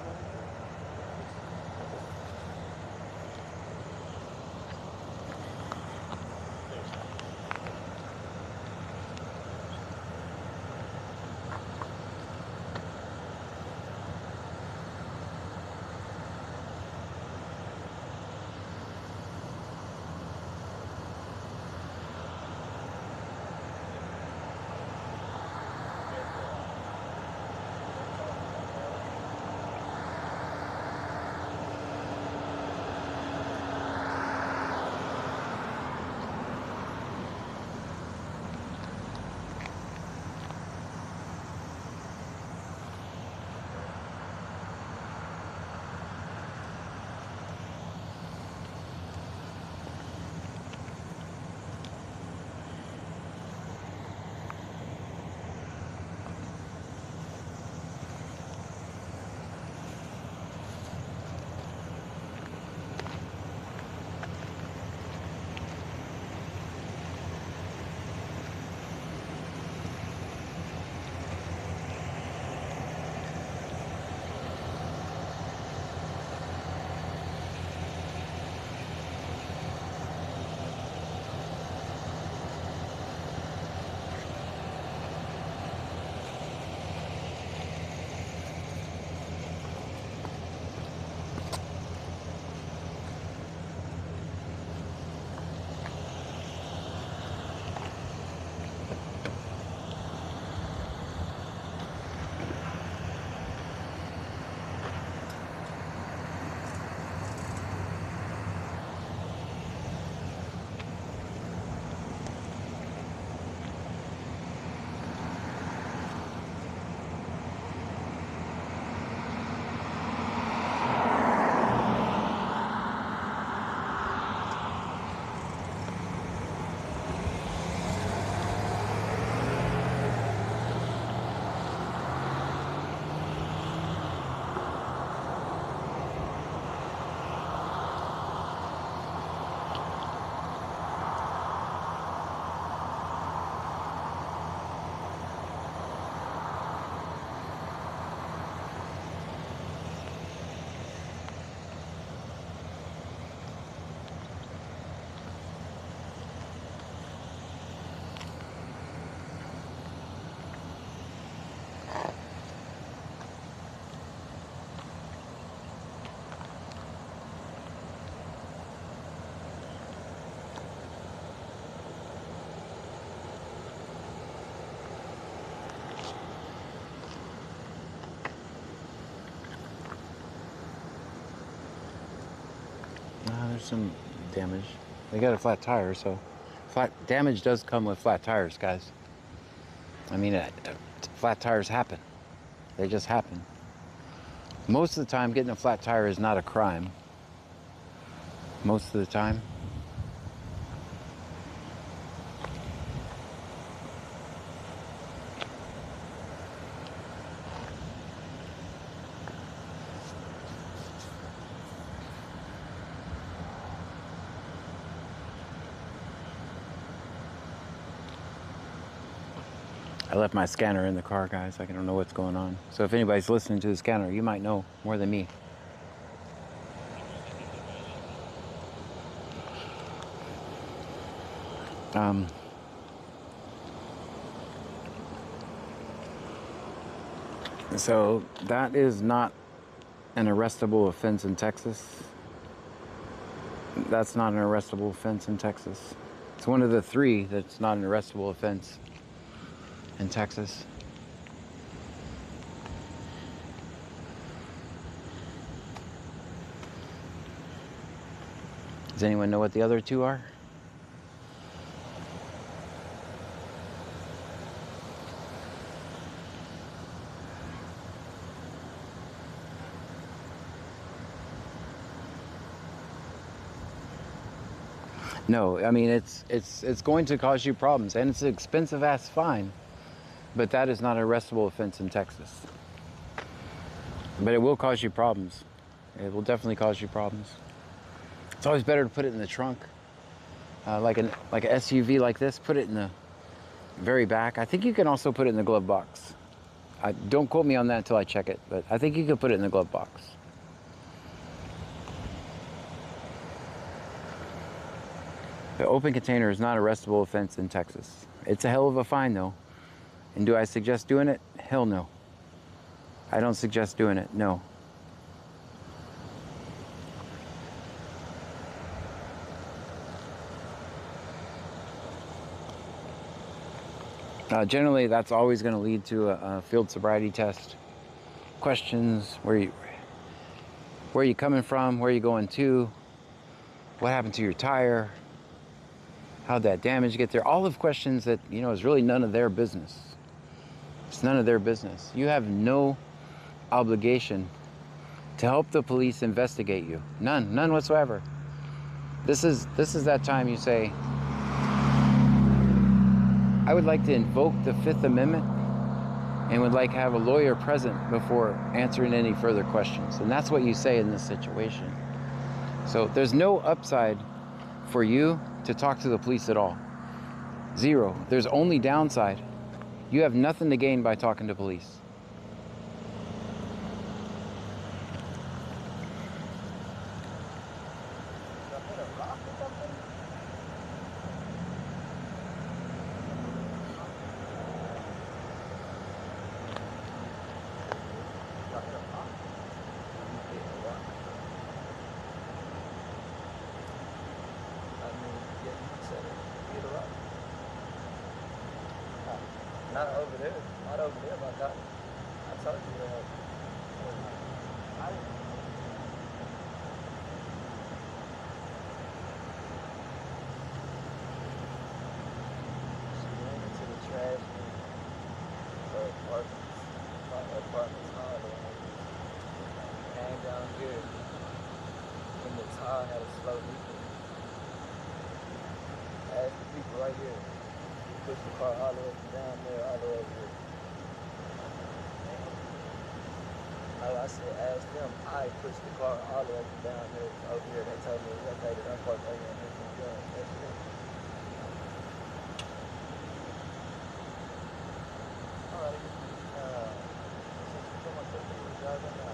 There's some damage. They got a flat tire, so flat damage does come with flat tires, guys. I mean, flat tires happen. They just happen. Most of the time, getting a flat tire is not a crime. Most of the time. I left my scanner in the car, guys. I don't know what's going on. So if anybody's listening to the scanner, you might know more than me. So that is not an arrestable offense in Texas. That's not an arrestable offense in Texas. It's one of the three that's not an arrestable offense in Texas. Does anyone know what the other two are? No, I mean it's going to cause you problems, and it's an expensive ass fine. But that is not an arrestable offense in Texas. But it will cause you problems. It will definitely cause you problems. It's always better to put it in the trunk. Like an SUV like this, put it in the very back. I think you can also put it in the glove box. Don't quote me on that until I check it, but I think you could put it in the glove box. The open container is not an arrestable offense in Texas. It's a hell of a fine though. And do I suggest doing it? Hell no. I don't suggest doing it, no. Generally, that's always going to lead to a field sobriety test. Questions, where you coming from, where you going to, what happened to your tire, how'd that damage get there? All of questions that, you know, is really none of their business. It's none of their business. You have no obligation to help the police investigate you. None whatsoever. This is that time you say, I would like to invoke the Fifth Amendment and would like to have a lawyer present before answering any further questions. And that's what you say in this situation. So there's no upside for you to talk to the police at all. Zero. There's only downside. You have nothing to gain by talking to police. Not over there. Not over there, my God. I told you that. She went into the trash bin. Her apartment's hard. Came down here. And the tire had a slow leak. Ask the people right here. Push the car all the way down there, all the way over here. Like I said, ask them. I pushed the car all the way down there, over here. They told me that they didn't park right here. That's it. All right. Someone took me to the drive now.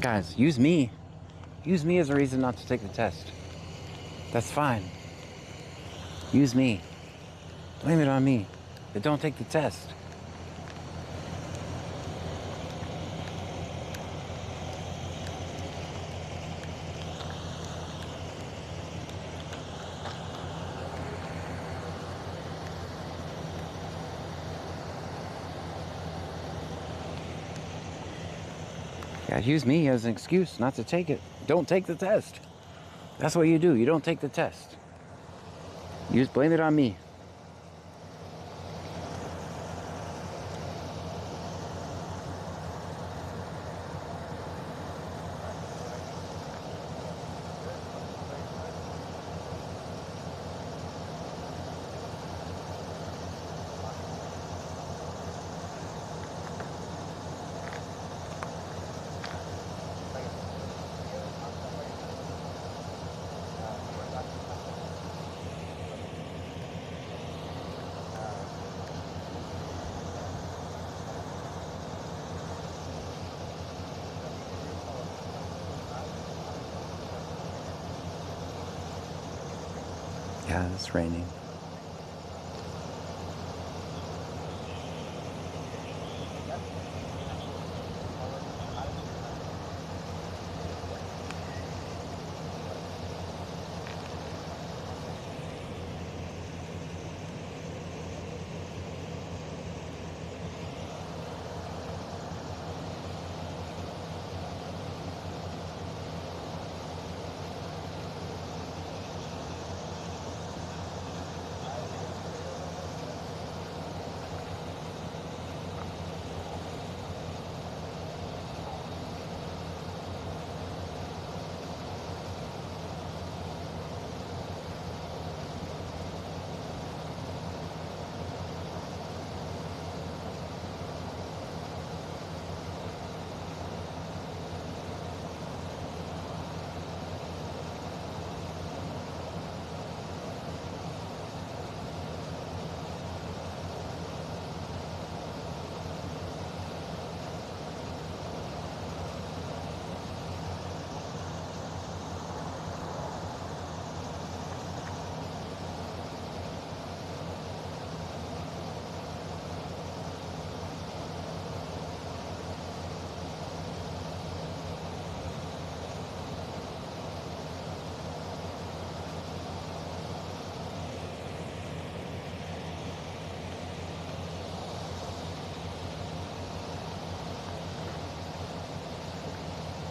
Guys, use me. Use me as a reason not to take the test. That's fine. Use me. Blame it on me. But don't take the test. Yeah, use me as an excuse not to take it. Don't take the test. That's what you do. You don't take the test. You just blame it on me. Yeah, it's raining.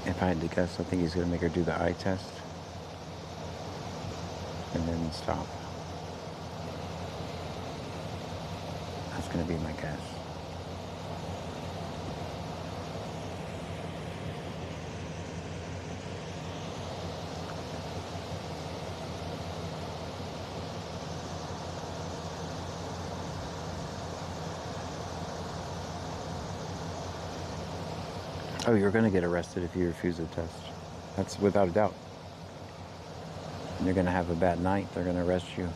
If I had to guess, I think he's going to make her do the eye test and then stop. That's going to be my guess. Oh, you're going to get arrested if you refuse the test. That's without a doubt. And you're going to have a bad night. They're going to arrest you.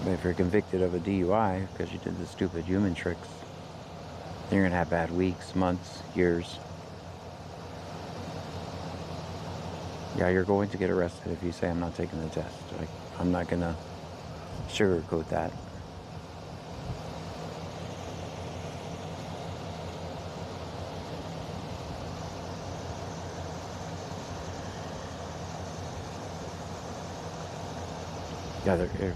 But if you're convicted of a DUI because you did the stupid human tricks, then you're going to have bad weeks, months, years. Yeah, you're going to get arrested if you say I'm not taking the test. Like, I'm not going to sugarcoat that. Yeah, they're here.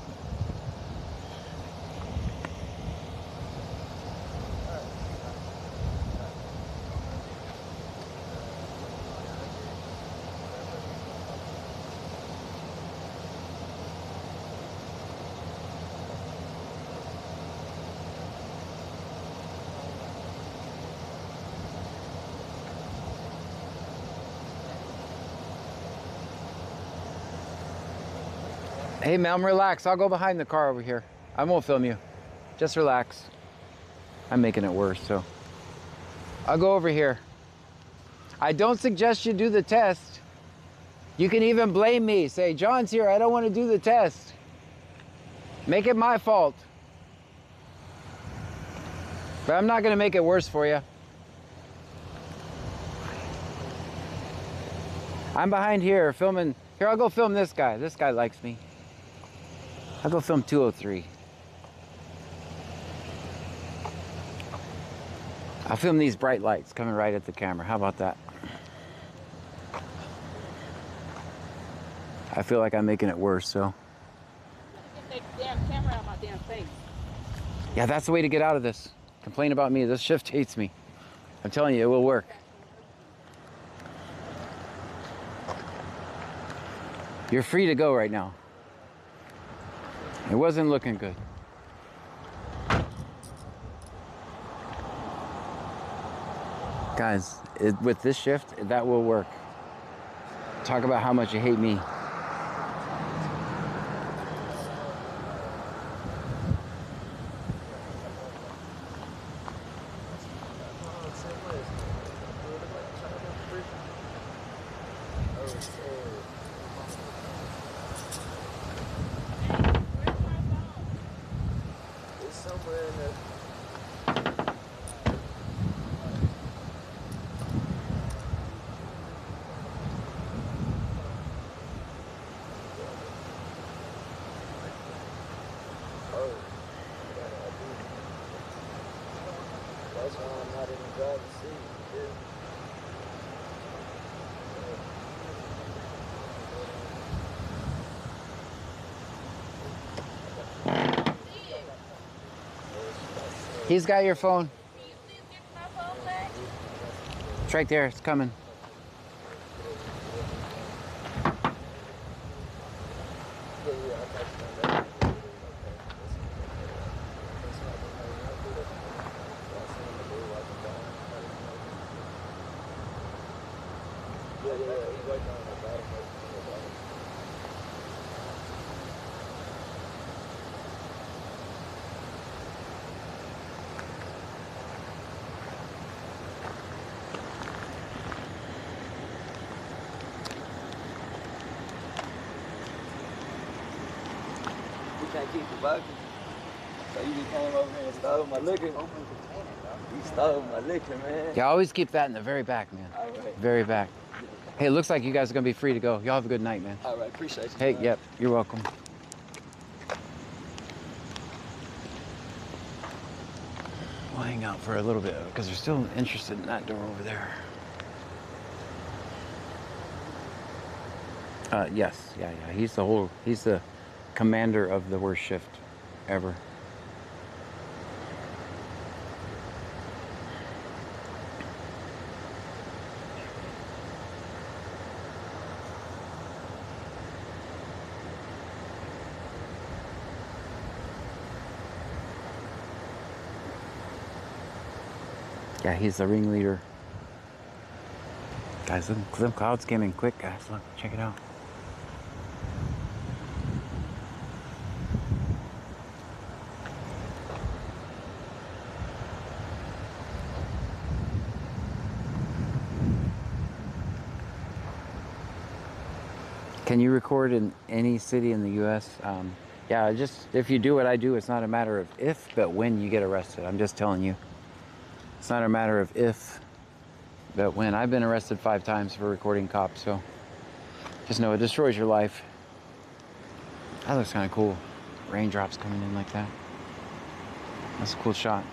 Hey, ma'am, relax. I'll go behind the car over here. I won't film you. Just relax. I'm making it worse, so. I'll go over here. I don't suggest you do the test. You can even blame me. Say, John's here. I don't want to do the test. Make it my fault. But I'm not going to make it worse for you. I'm behind here filming. Here, I'll go film this guy. This guy likes me. I'll go film 203. I'll film these bright lights coming right at the camera. How about that? I feel like I'm making it worse, so. Get that damn camera out of my damn face. Yeah, that's the way to get out of this. Complain about me. This shift hates me. I'm telling you, it will work. You're free to go right now. It wasn't looking good. Guys, with this shift, that will work. Talk about how much you hate me. It's somewhere in there. That's why I'm not in the driver's seat. Yeah. He's got your phone. It's right there. It's coming. You can't keep the bucket. So you just came over here and stole my liquor. You stole my liquor, man. Yeah, always keep that in the very back, man. All right. Very back. Hey, it looks like you guys are gonna be free to go. Y'all have a good night, man. All right, appreciate you. Hey, man. yep, you're welcome. We'll hang out for a little bit because they're still interested in that door over there. Yes, yeah. He's the commander of the worst shift ever. Yeah, he's the ringleader. Guys, look, them clouds came in quick, guys. Look, check it out. Can you record in any city in the U.S.? Yeah, just if you do what I do, it's not a matter of if, but when you get arrested. I'm just telling you. It's not a matter of if, but when. I've been arrested 5 times for recording cops, so just know it destroys your life. That looks kind of cool. Raindrops coming in like that. That's a cool shot.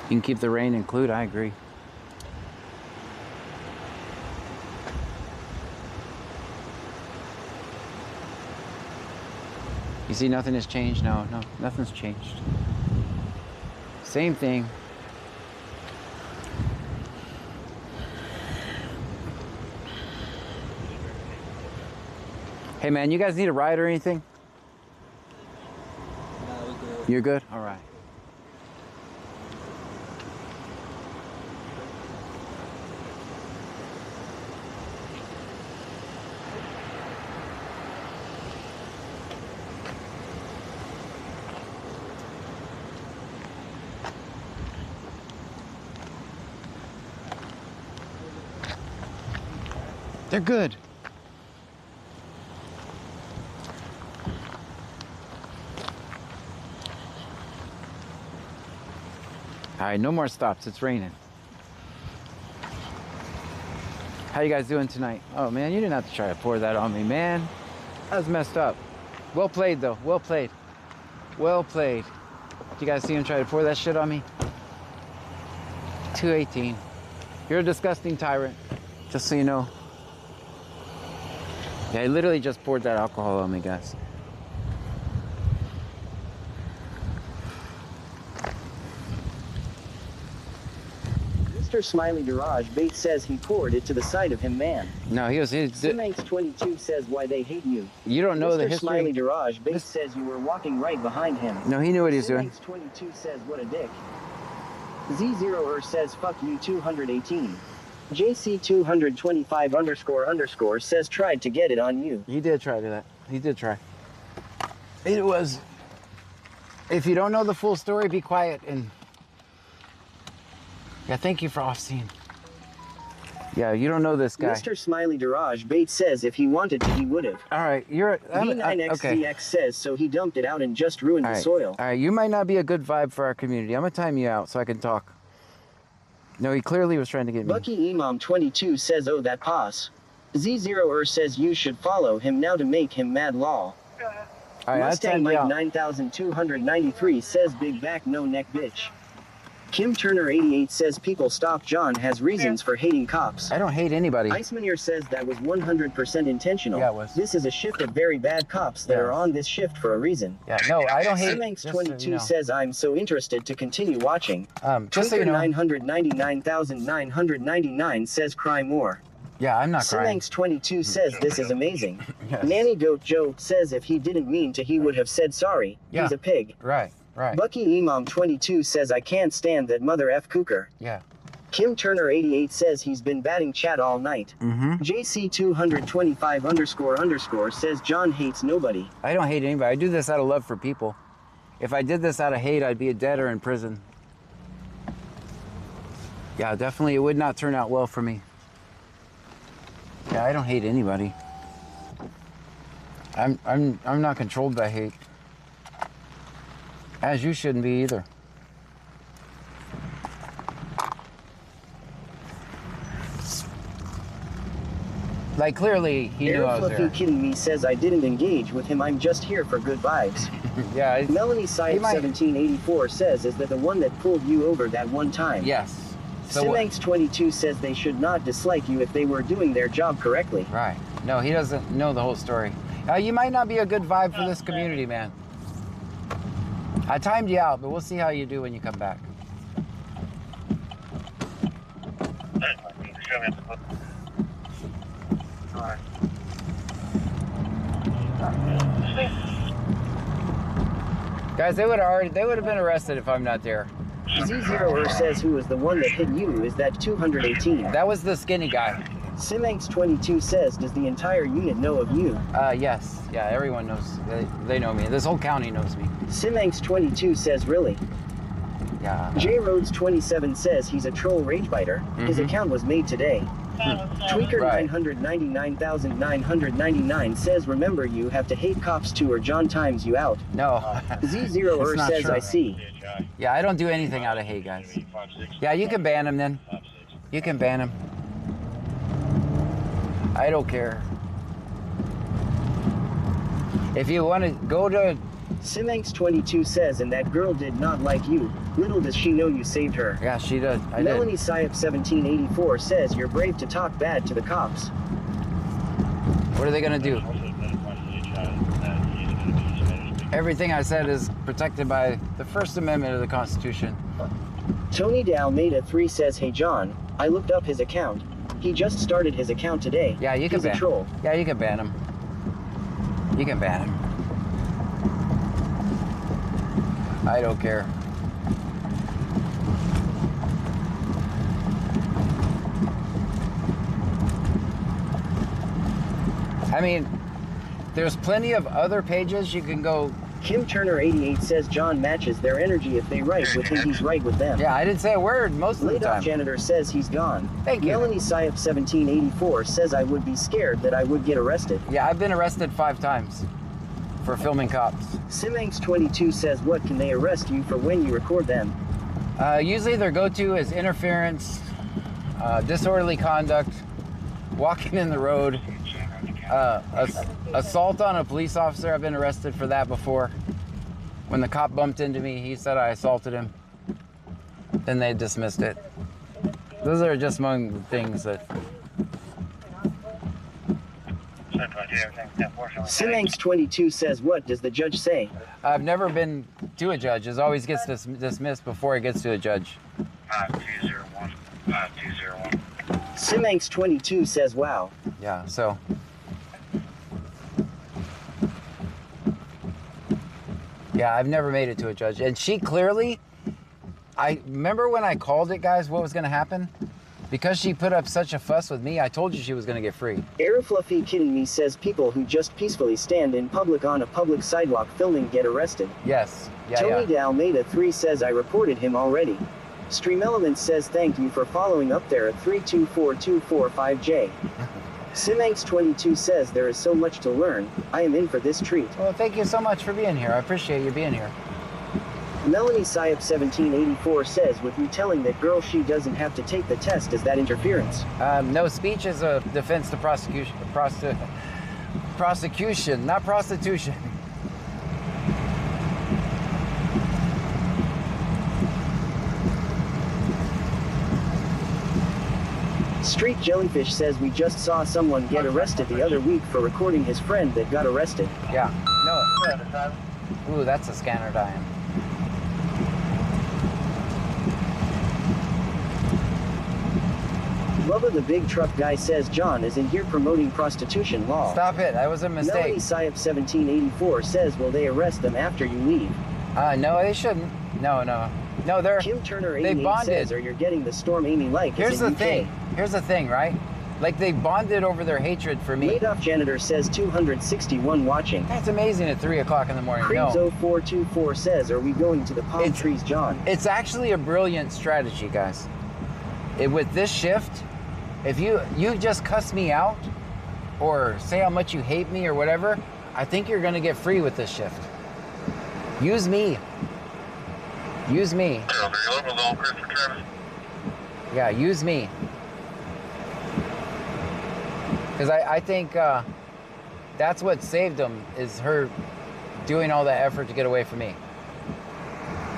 You can keep the rain included, I agree. You see, nothing has changed. No, nothing's changed. Same thing. Hey man, you guys need a ride or anything? Nah, we good. You're good? All right. They're good. All right, no more stops. It's raining. How you guys doing tonight? Oh man, you didn't have to try to pour that on me, man. That was messed up. Well played though. Well played. Well played. Did you guys see him try to pour that shit on me? 218. You're a disgusting tyrant. Just so you know. Yeah, he literally just poured that alcohol on me, guys. Mr. Smiley Garage Bait says he poured it to the side of him, man. No, he was. Simanx22 says why they hate you. You don't know the Mr. history. Smiley Garage Bait says you were walking right behind him. No, he knew what he was doing. Simanx22 says what a dick. Z0er says fuck you 218. JC225 _ says tried to get it on you. He did try to do that. He did try. It was. If you don't know the full story, be quiet and. Yeah, thank you for off-scene. Yeah, you don't know this guy. Mr. Smiley Garage Bait says if he wanted to, he would have. All right, you're. V9XDX says so he dumped it out and just ruined the soil. All right, you might not be a good vibe for our community. I'm gonna time you out so I can talk. No, he clearly was trying to get me. Bucky Imam 22 says oh that pass. Z0er says you should follow him now to make him mad law. All right, Mustang Mike 9293 says big back no neck bitch. Kim Turner 88 says people stop John has reasons for hating cops. I don't hate anybody. Icemaneer says that was 100% intentional. Yeah, it was. This is a shift of very bad cops that are on this shift for a reason. Yeah, no, I don't hate. Simanx22 says I'm so interested to continue watching. Just so you know. 999,999 says cry more. Yeah, I'm not crying. Simanx22 says this is amazing. Yes. Nanny Goat Joe says if he didn't mean to he would have said sorry. Yeah. He's a pig. Right. Bucky Imam 22 says I can't stand that mother F cooker. Yeah. Kim Turner 88 says he's been batting chat all night. JC225 _ says John hates nobody. I don't hate anybody. I do this out of love for people. If I did this out of hate, I'd be a dead or in prison. Yeah, definitely it would not turn out well for me. Yeah, I don't hate anybody. I'm not controlled by hate. As you shouldn't be either. Like clearly he knew I was there. Fluffy Kidding Me says I didn't engage with him. I'm just here for good vibes. Yeah. Melanie Syed 1784 says is that the one that pulled you over that one time. Yes. So Simanx22 says they should not dislike you if they were doing their job correctly. Right. No, he doesn't know the whole story. You might not be a good vibe for this community, man. I timed you out, but we'll see how you do when you come back. Guys, they would have been arrested if I'm not there. Z0er says who was the one that hit you is that 218. That was the skinny guy. Simanx22 says does the entire unit know of you? Yes. Yeah, everyone knows. They know me. This whole county knows me. Simanx22 says really? Yeah. J Rhodes 27 says he's a troll ragebiter. His account was made today. Tweaker 999,999 says remember you have to hate cops too or John times you out. No. Z0er says true. I see. Yeah, I don't do anything out of hate, guys. Yeah, you can ban him then. You can ban him. I don't care. If you want to go to... Simanx22 says and that girl did not like you. Little does she know you saved her. Yeah, she did. Melanie Syed 1784 says you're brave to talk bad to the cops. What are they going to do? Everything I said is protected by the First Amendment of the Constitution. Tony Dalmeda 3 says, hey John, I looked up his account. He just started his account today. Yeah, you can ban him. He's a troll. Yeah, you can ban him. You can ban him. I don't care. I mean, there's plenty of other pages you can go. Kim Turner 88 says John matches their energy. If they write with him, he's right with them. Yeah, I didn't say a word most of the time. Janitor says he's gone. Thank you. Melanie Syed 1784 says I would be scared that I would get arrested. Yeah, I've been arrested 5 times for filming cops. Simanx22 says what can they arrest you for when you record them? Usually their go-to is interference, disorderly conduct, walking in the road, assault on a police officer. I've been arrested for that before. When the cop bumped into me, he said I assaulted him. Then they dismissed it. Those are just among the things that... Simanx22 says what does the judge say? I've never been to a judge. It always gets dismissed before it gets to a judge. 5201. 5201. Simanx22 says, wow. Yeah, so. Yeah, I've never made it to a judge. And she clearly, I remember when I called it, guys, what was going to happen? Because she put up such a fuss with me, I told you she was going to get free. Aerofluffy kidding me says people who just peacefully stand in public on a public sidewalk filming get arrested. Yes. Yeah, Tony Dalmeda 3 says I reported him already. Stream Elements says thank you for following up there at 324245J. Simanx22 says there is so much to learn. I am in for this treat. Well, thank you so much for being here. I appreciate you being here. Melanie Syop 1784 says with you telling that girl she doesn't have to take the test, is that interference? No, speech is a defense to prosecution. Prosecution, not prostitution. Street Jellyfish says we just saw someone get arrested the other week for recording his friend that got arrested. Yeah. No. Ooh, that's a scanner dying. Bubba the Big Truck Guy says John is in here promoting prostitution law. Stop it, that was a mistake. Melanie Syop 1784 says will they arrest them after you leave? No, they shouldn't. No, they're... Kim Turner they 88 bonded. says, or you're getting the Storm Amy like Here's the UK. thing. Here's the thing, right? Like, they bonded over their hatred for me. Laid off Janitor says 261 watching. That's amazing at 3 o'clock in the morning. Creams No. 0424 says, are we going to the palm trees, John? It's actually a brilliant strategy, guys. With this shift, if you just cuss me out or say how much you hate me or whatever, I think you're going to get free with this shift. Use me. Use me. Yeah, use me. Because I think that's what saved them, is her doing all that effort to get away from me.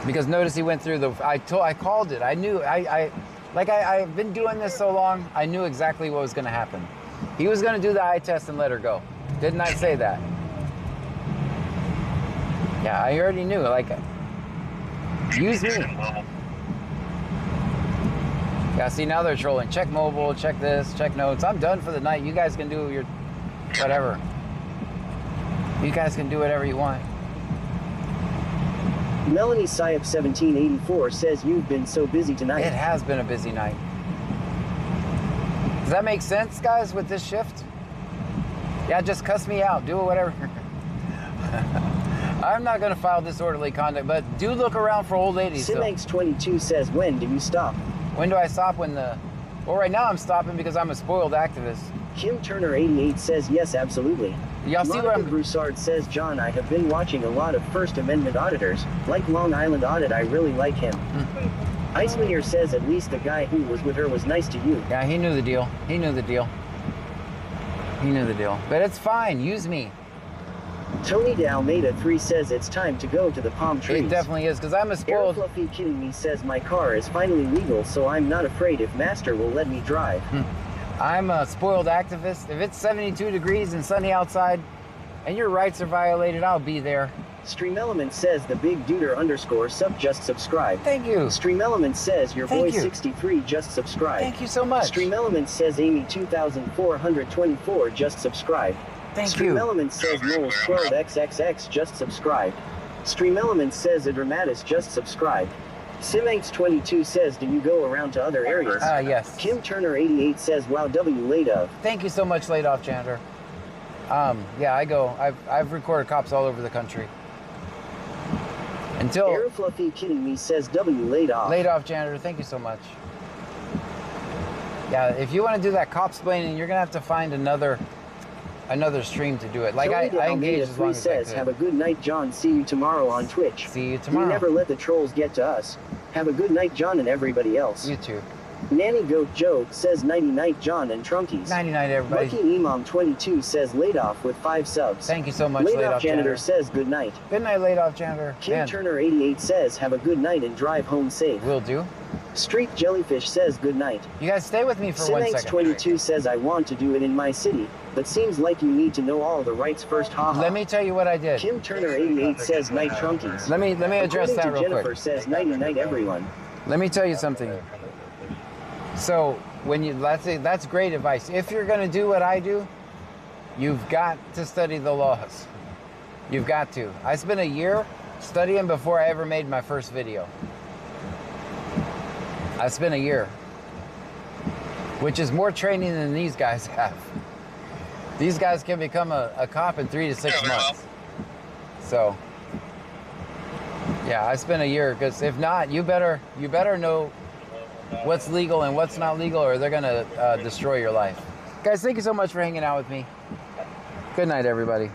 Because notice he went through I called it. I knew, I've been doing this so long, I knew exactly what was going to happen. He was going to do the eye test and let her go. Didn't I say that? Yeah, I already knew. Like, use me. Yeah, see, now they're trolling. Check mobile, check this, check notes. I'm done for the night. You guys can do your whatever. You guys can do whatever you want. Melanie Syop 1784 says you've been so busy tonight. It has been a busy night. Does that make sense, guys, with this shift? Yeah, just cuss me out. Do whatever. I'm not going to file disorderly conduct, but do look around for old ladies. Simanx22 says, when do you stop? When do I stop? Well, right now I'm stopping because I'm a spoiled activist. Kim Turner 88 says, yes, absolutely. Y'all see what I'm... Broussard says, John, I have been watching a lot of First Amendment auditors. Like Long Island Audit, I really like him. Iceman says, at least the guy who was with her was nice to you. Yeah, he knew the deal. He knew the deal. He knew the deal. But it's fine. Use me. Tony de Almeida 3 says it's time to go to the palm trees. It definitely is, because I'm a spoiled... Airfluffy kidding me says my car is finally legal, so I'm not afraid if Master will let me drive. I'm a spoiled activist. If it's 72 degrees and sunny outside and your rights are violated, I'll be there. Stream Element says the big duder _ sub just subscribed. Thank you. Stream Element says your Thank boy you. 63 just subscribed. Thank you so much. Stream Element says Amy 2424 just subscribed. Thank Stream you. Element says Knowles 12XXX just subscribed. Stream Element says Adramatis just subscribed. Simanx22 says, do you go around to other areas? Yes. Kim Turner 88 says, wow, W laid off. Thank you so much, laid off janitor. Yeah, I go. I've recorded cops all over the country. Until... Aerofluffy kidding me says, W laid off. Laid off janitor, thank you so much. Yeah, if you want to do that cop-splaining, you're going to have to find another stream to do it. Like, I engage as long as I could. Have a good night, John. See you tomorrow on Twitch. See you tomorrow. We never let the trolls get to us. Have a good night, John, and everybody else. You too. Nanny Goat Joe says nighty night, John and Trunkies. Nighty night, everybody. Lucky Imam 22 says laid off with 5 subs. Thank you so much, laid off janitor says good night. Good night, laid off janitor. Kim Turner 88 says have a good night and drive home safe. Will do. Street Jellyfish says good night. You guys stay with me for 1 second. Simanx22 says I want to do it in my city, but seems like you need to know all the rights first. Haha. Let me tell you what I did. Kim Turner 88 says night Trunkies. Let me address that real quick. Jennifer says nighty night everyone. Let me tell you something. So when you, that's great advice. If you're going to do what I do, you've got to study the laws. You've got to. I spent a year studying before I ever made my first video. I spent a year, which is more training than these guys have. These guys can become a cop in 3 to 6 months. So, yeah, I spent a year, because if not, you better know what's legal and what's not legal, or they're gonna destroy your life. Guys, thank you so much for hanging out with me. Good night, everybody.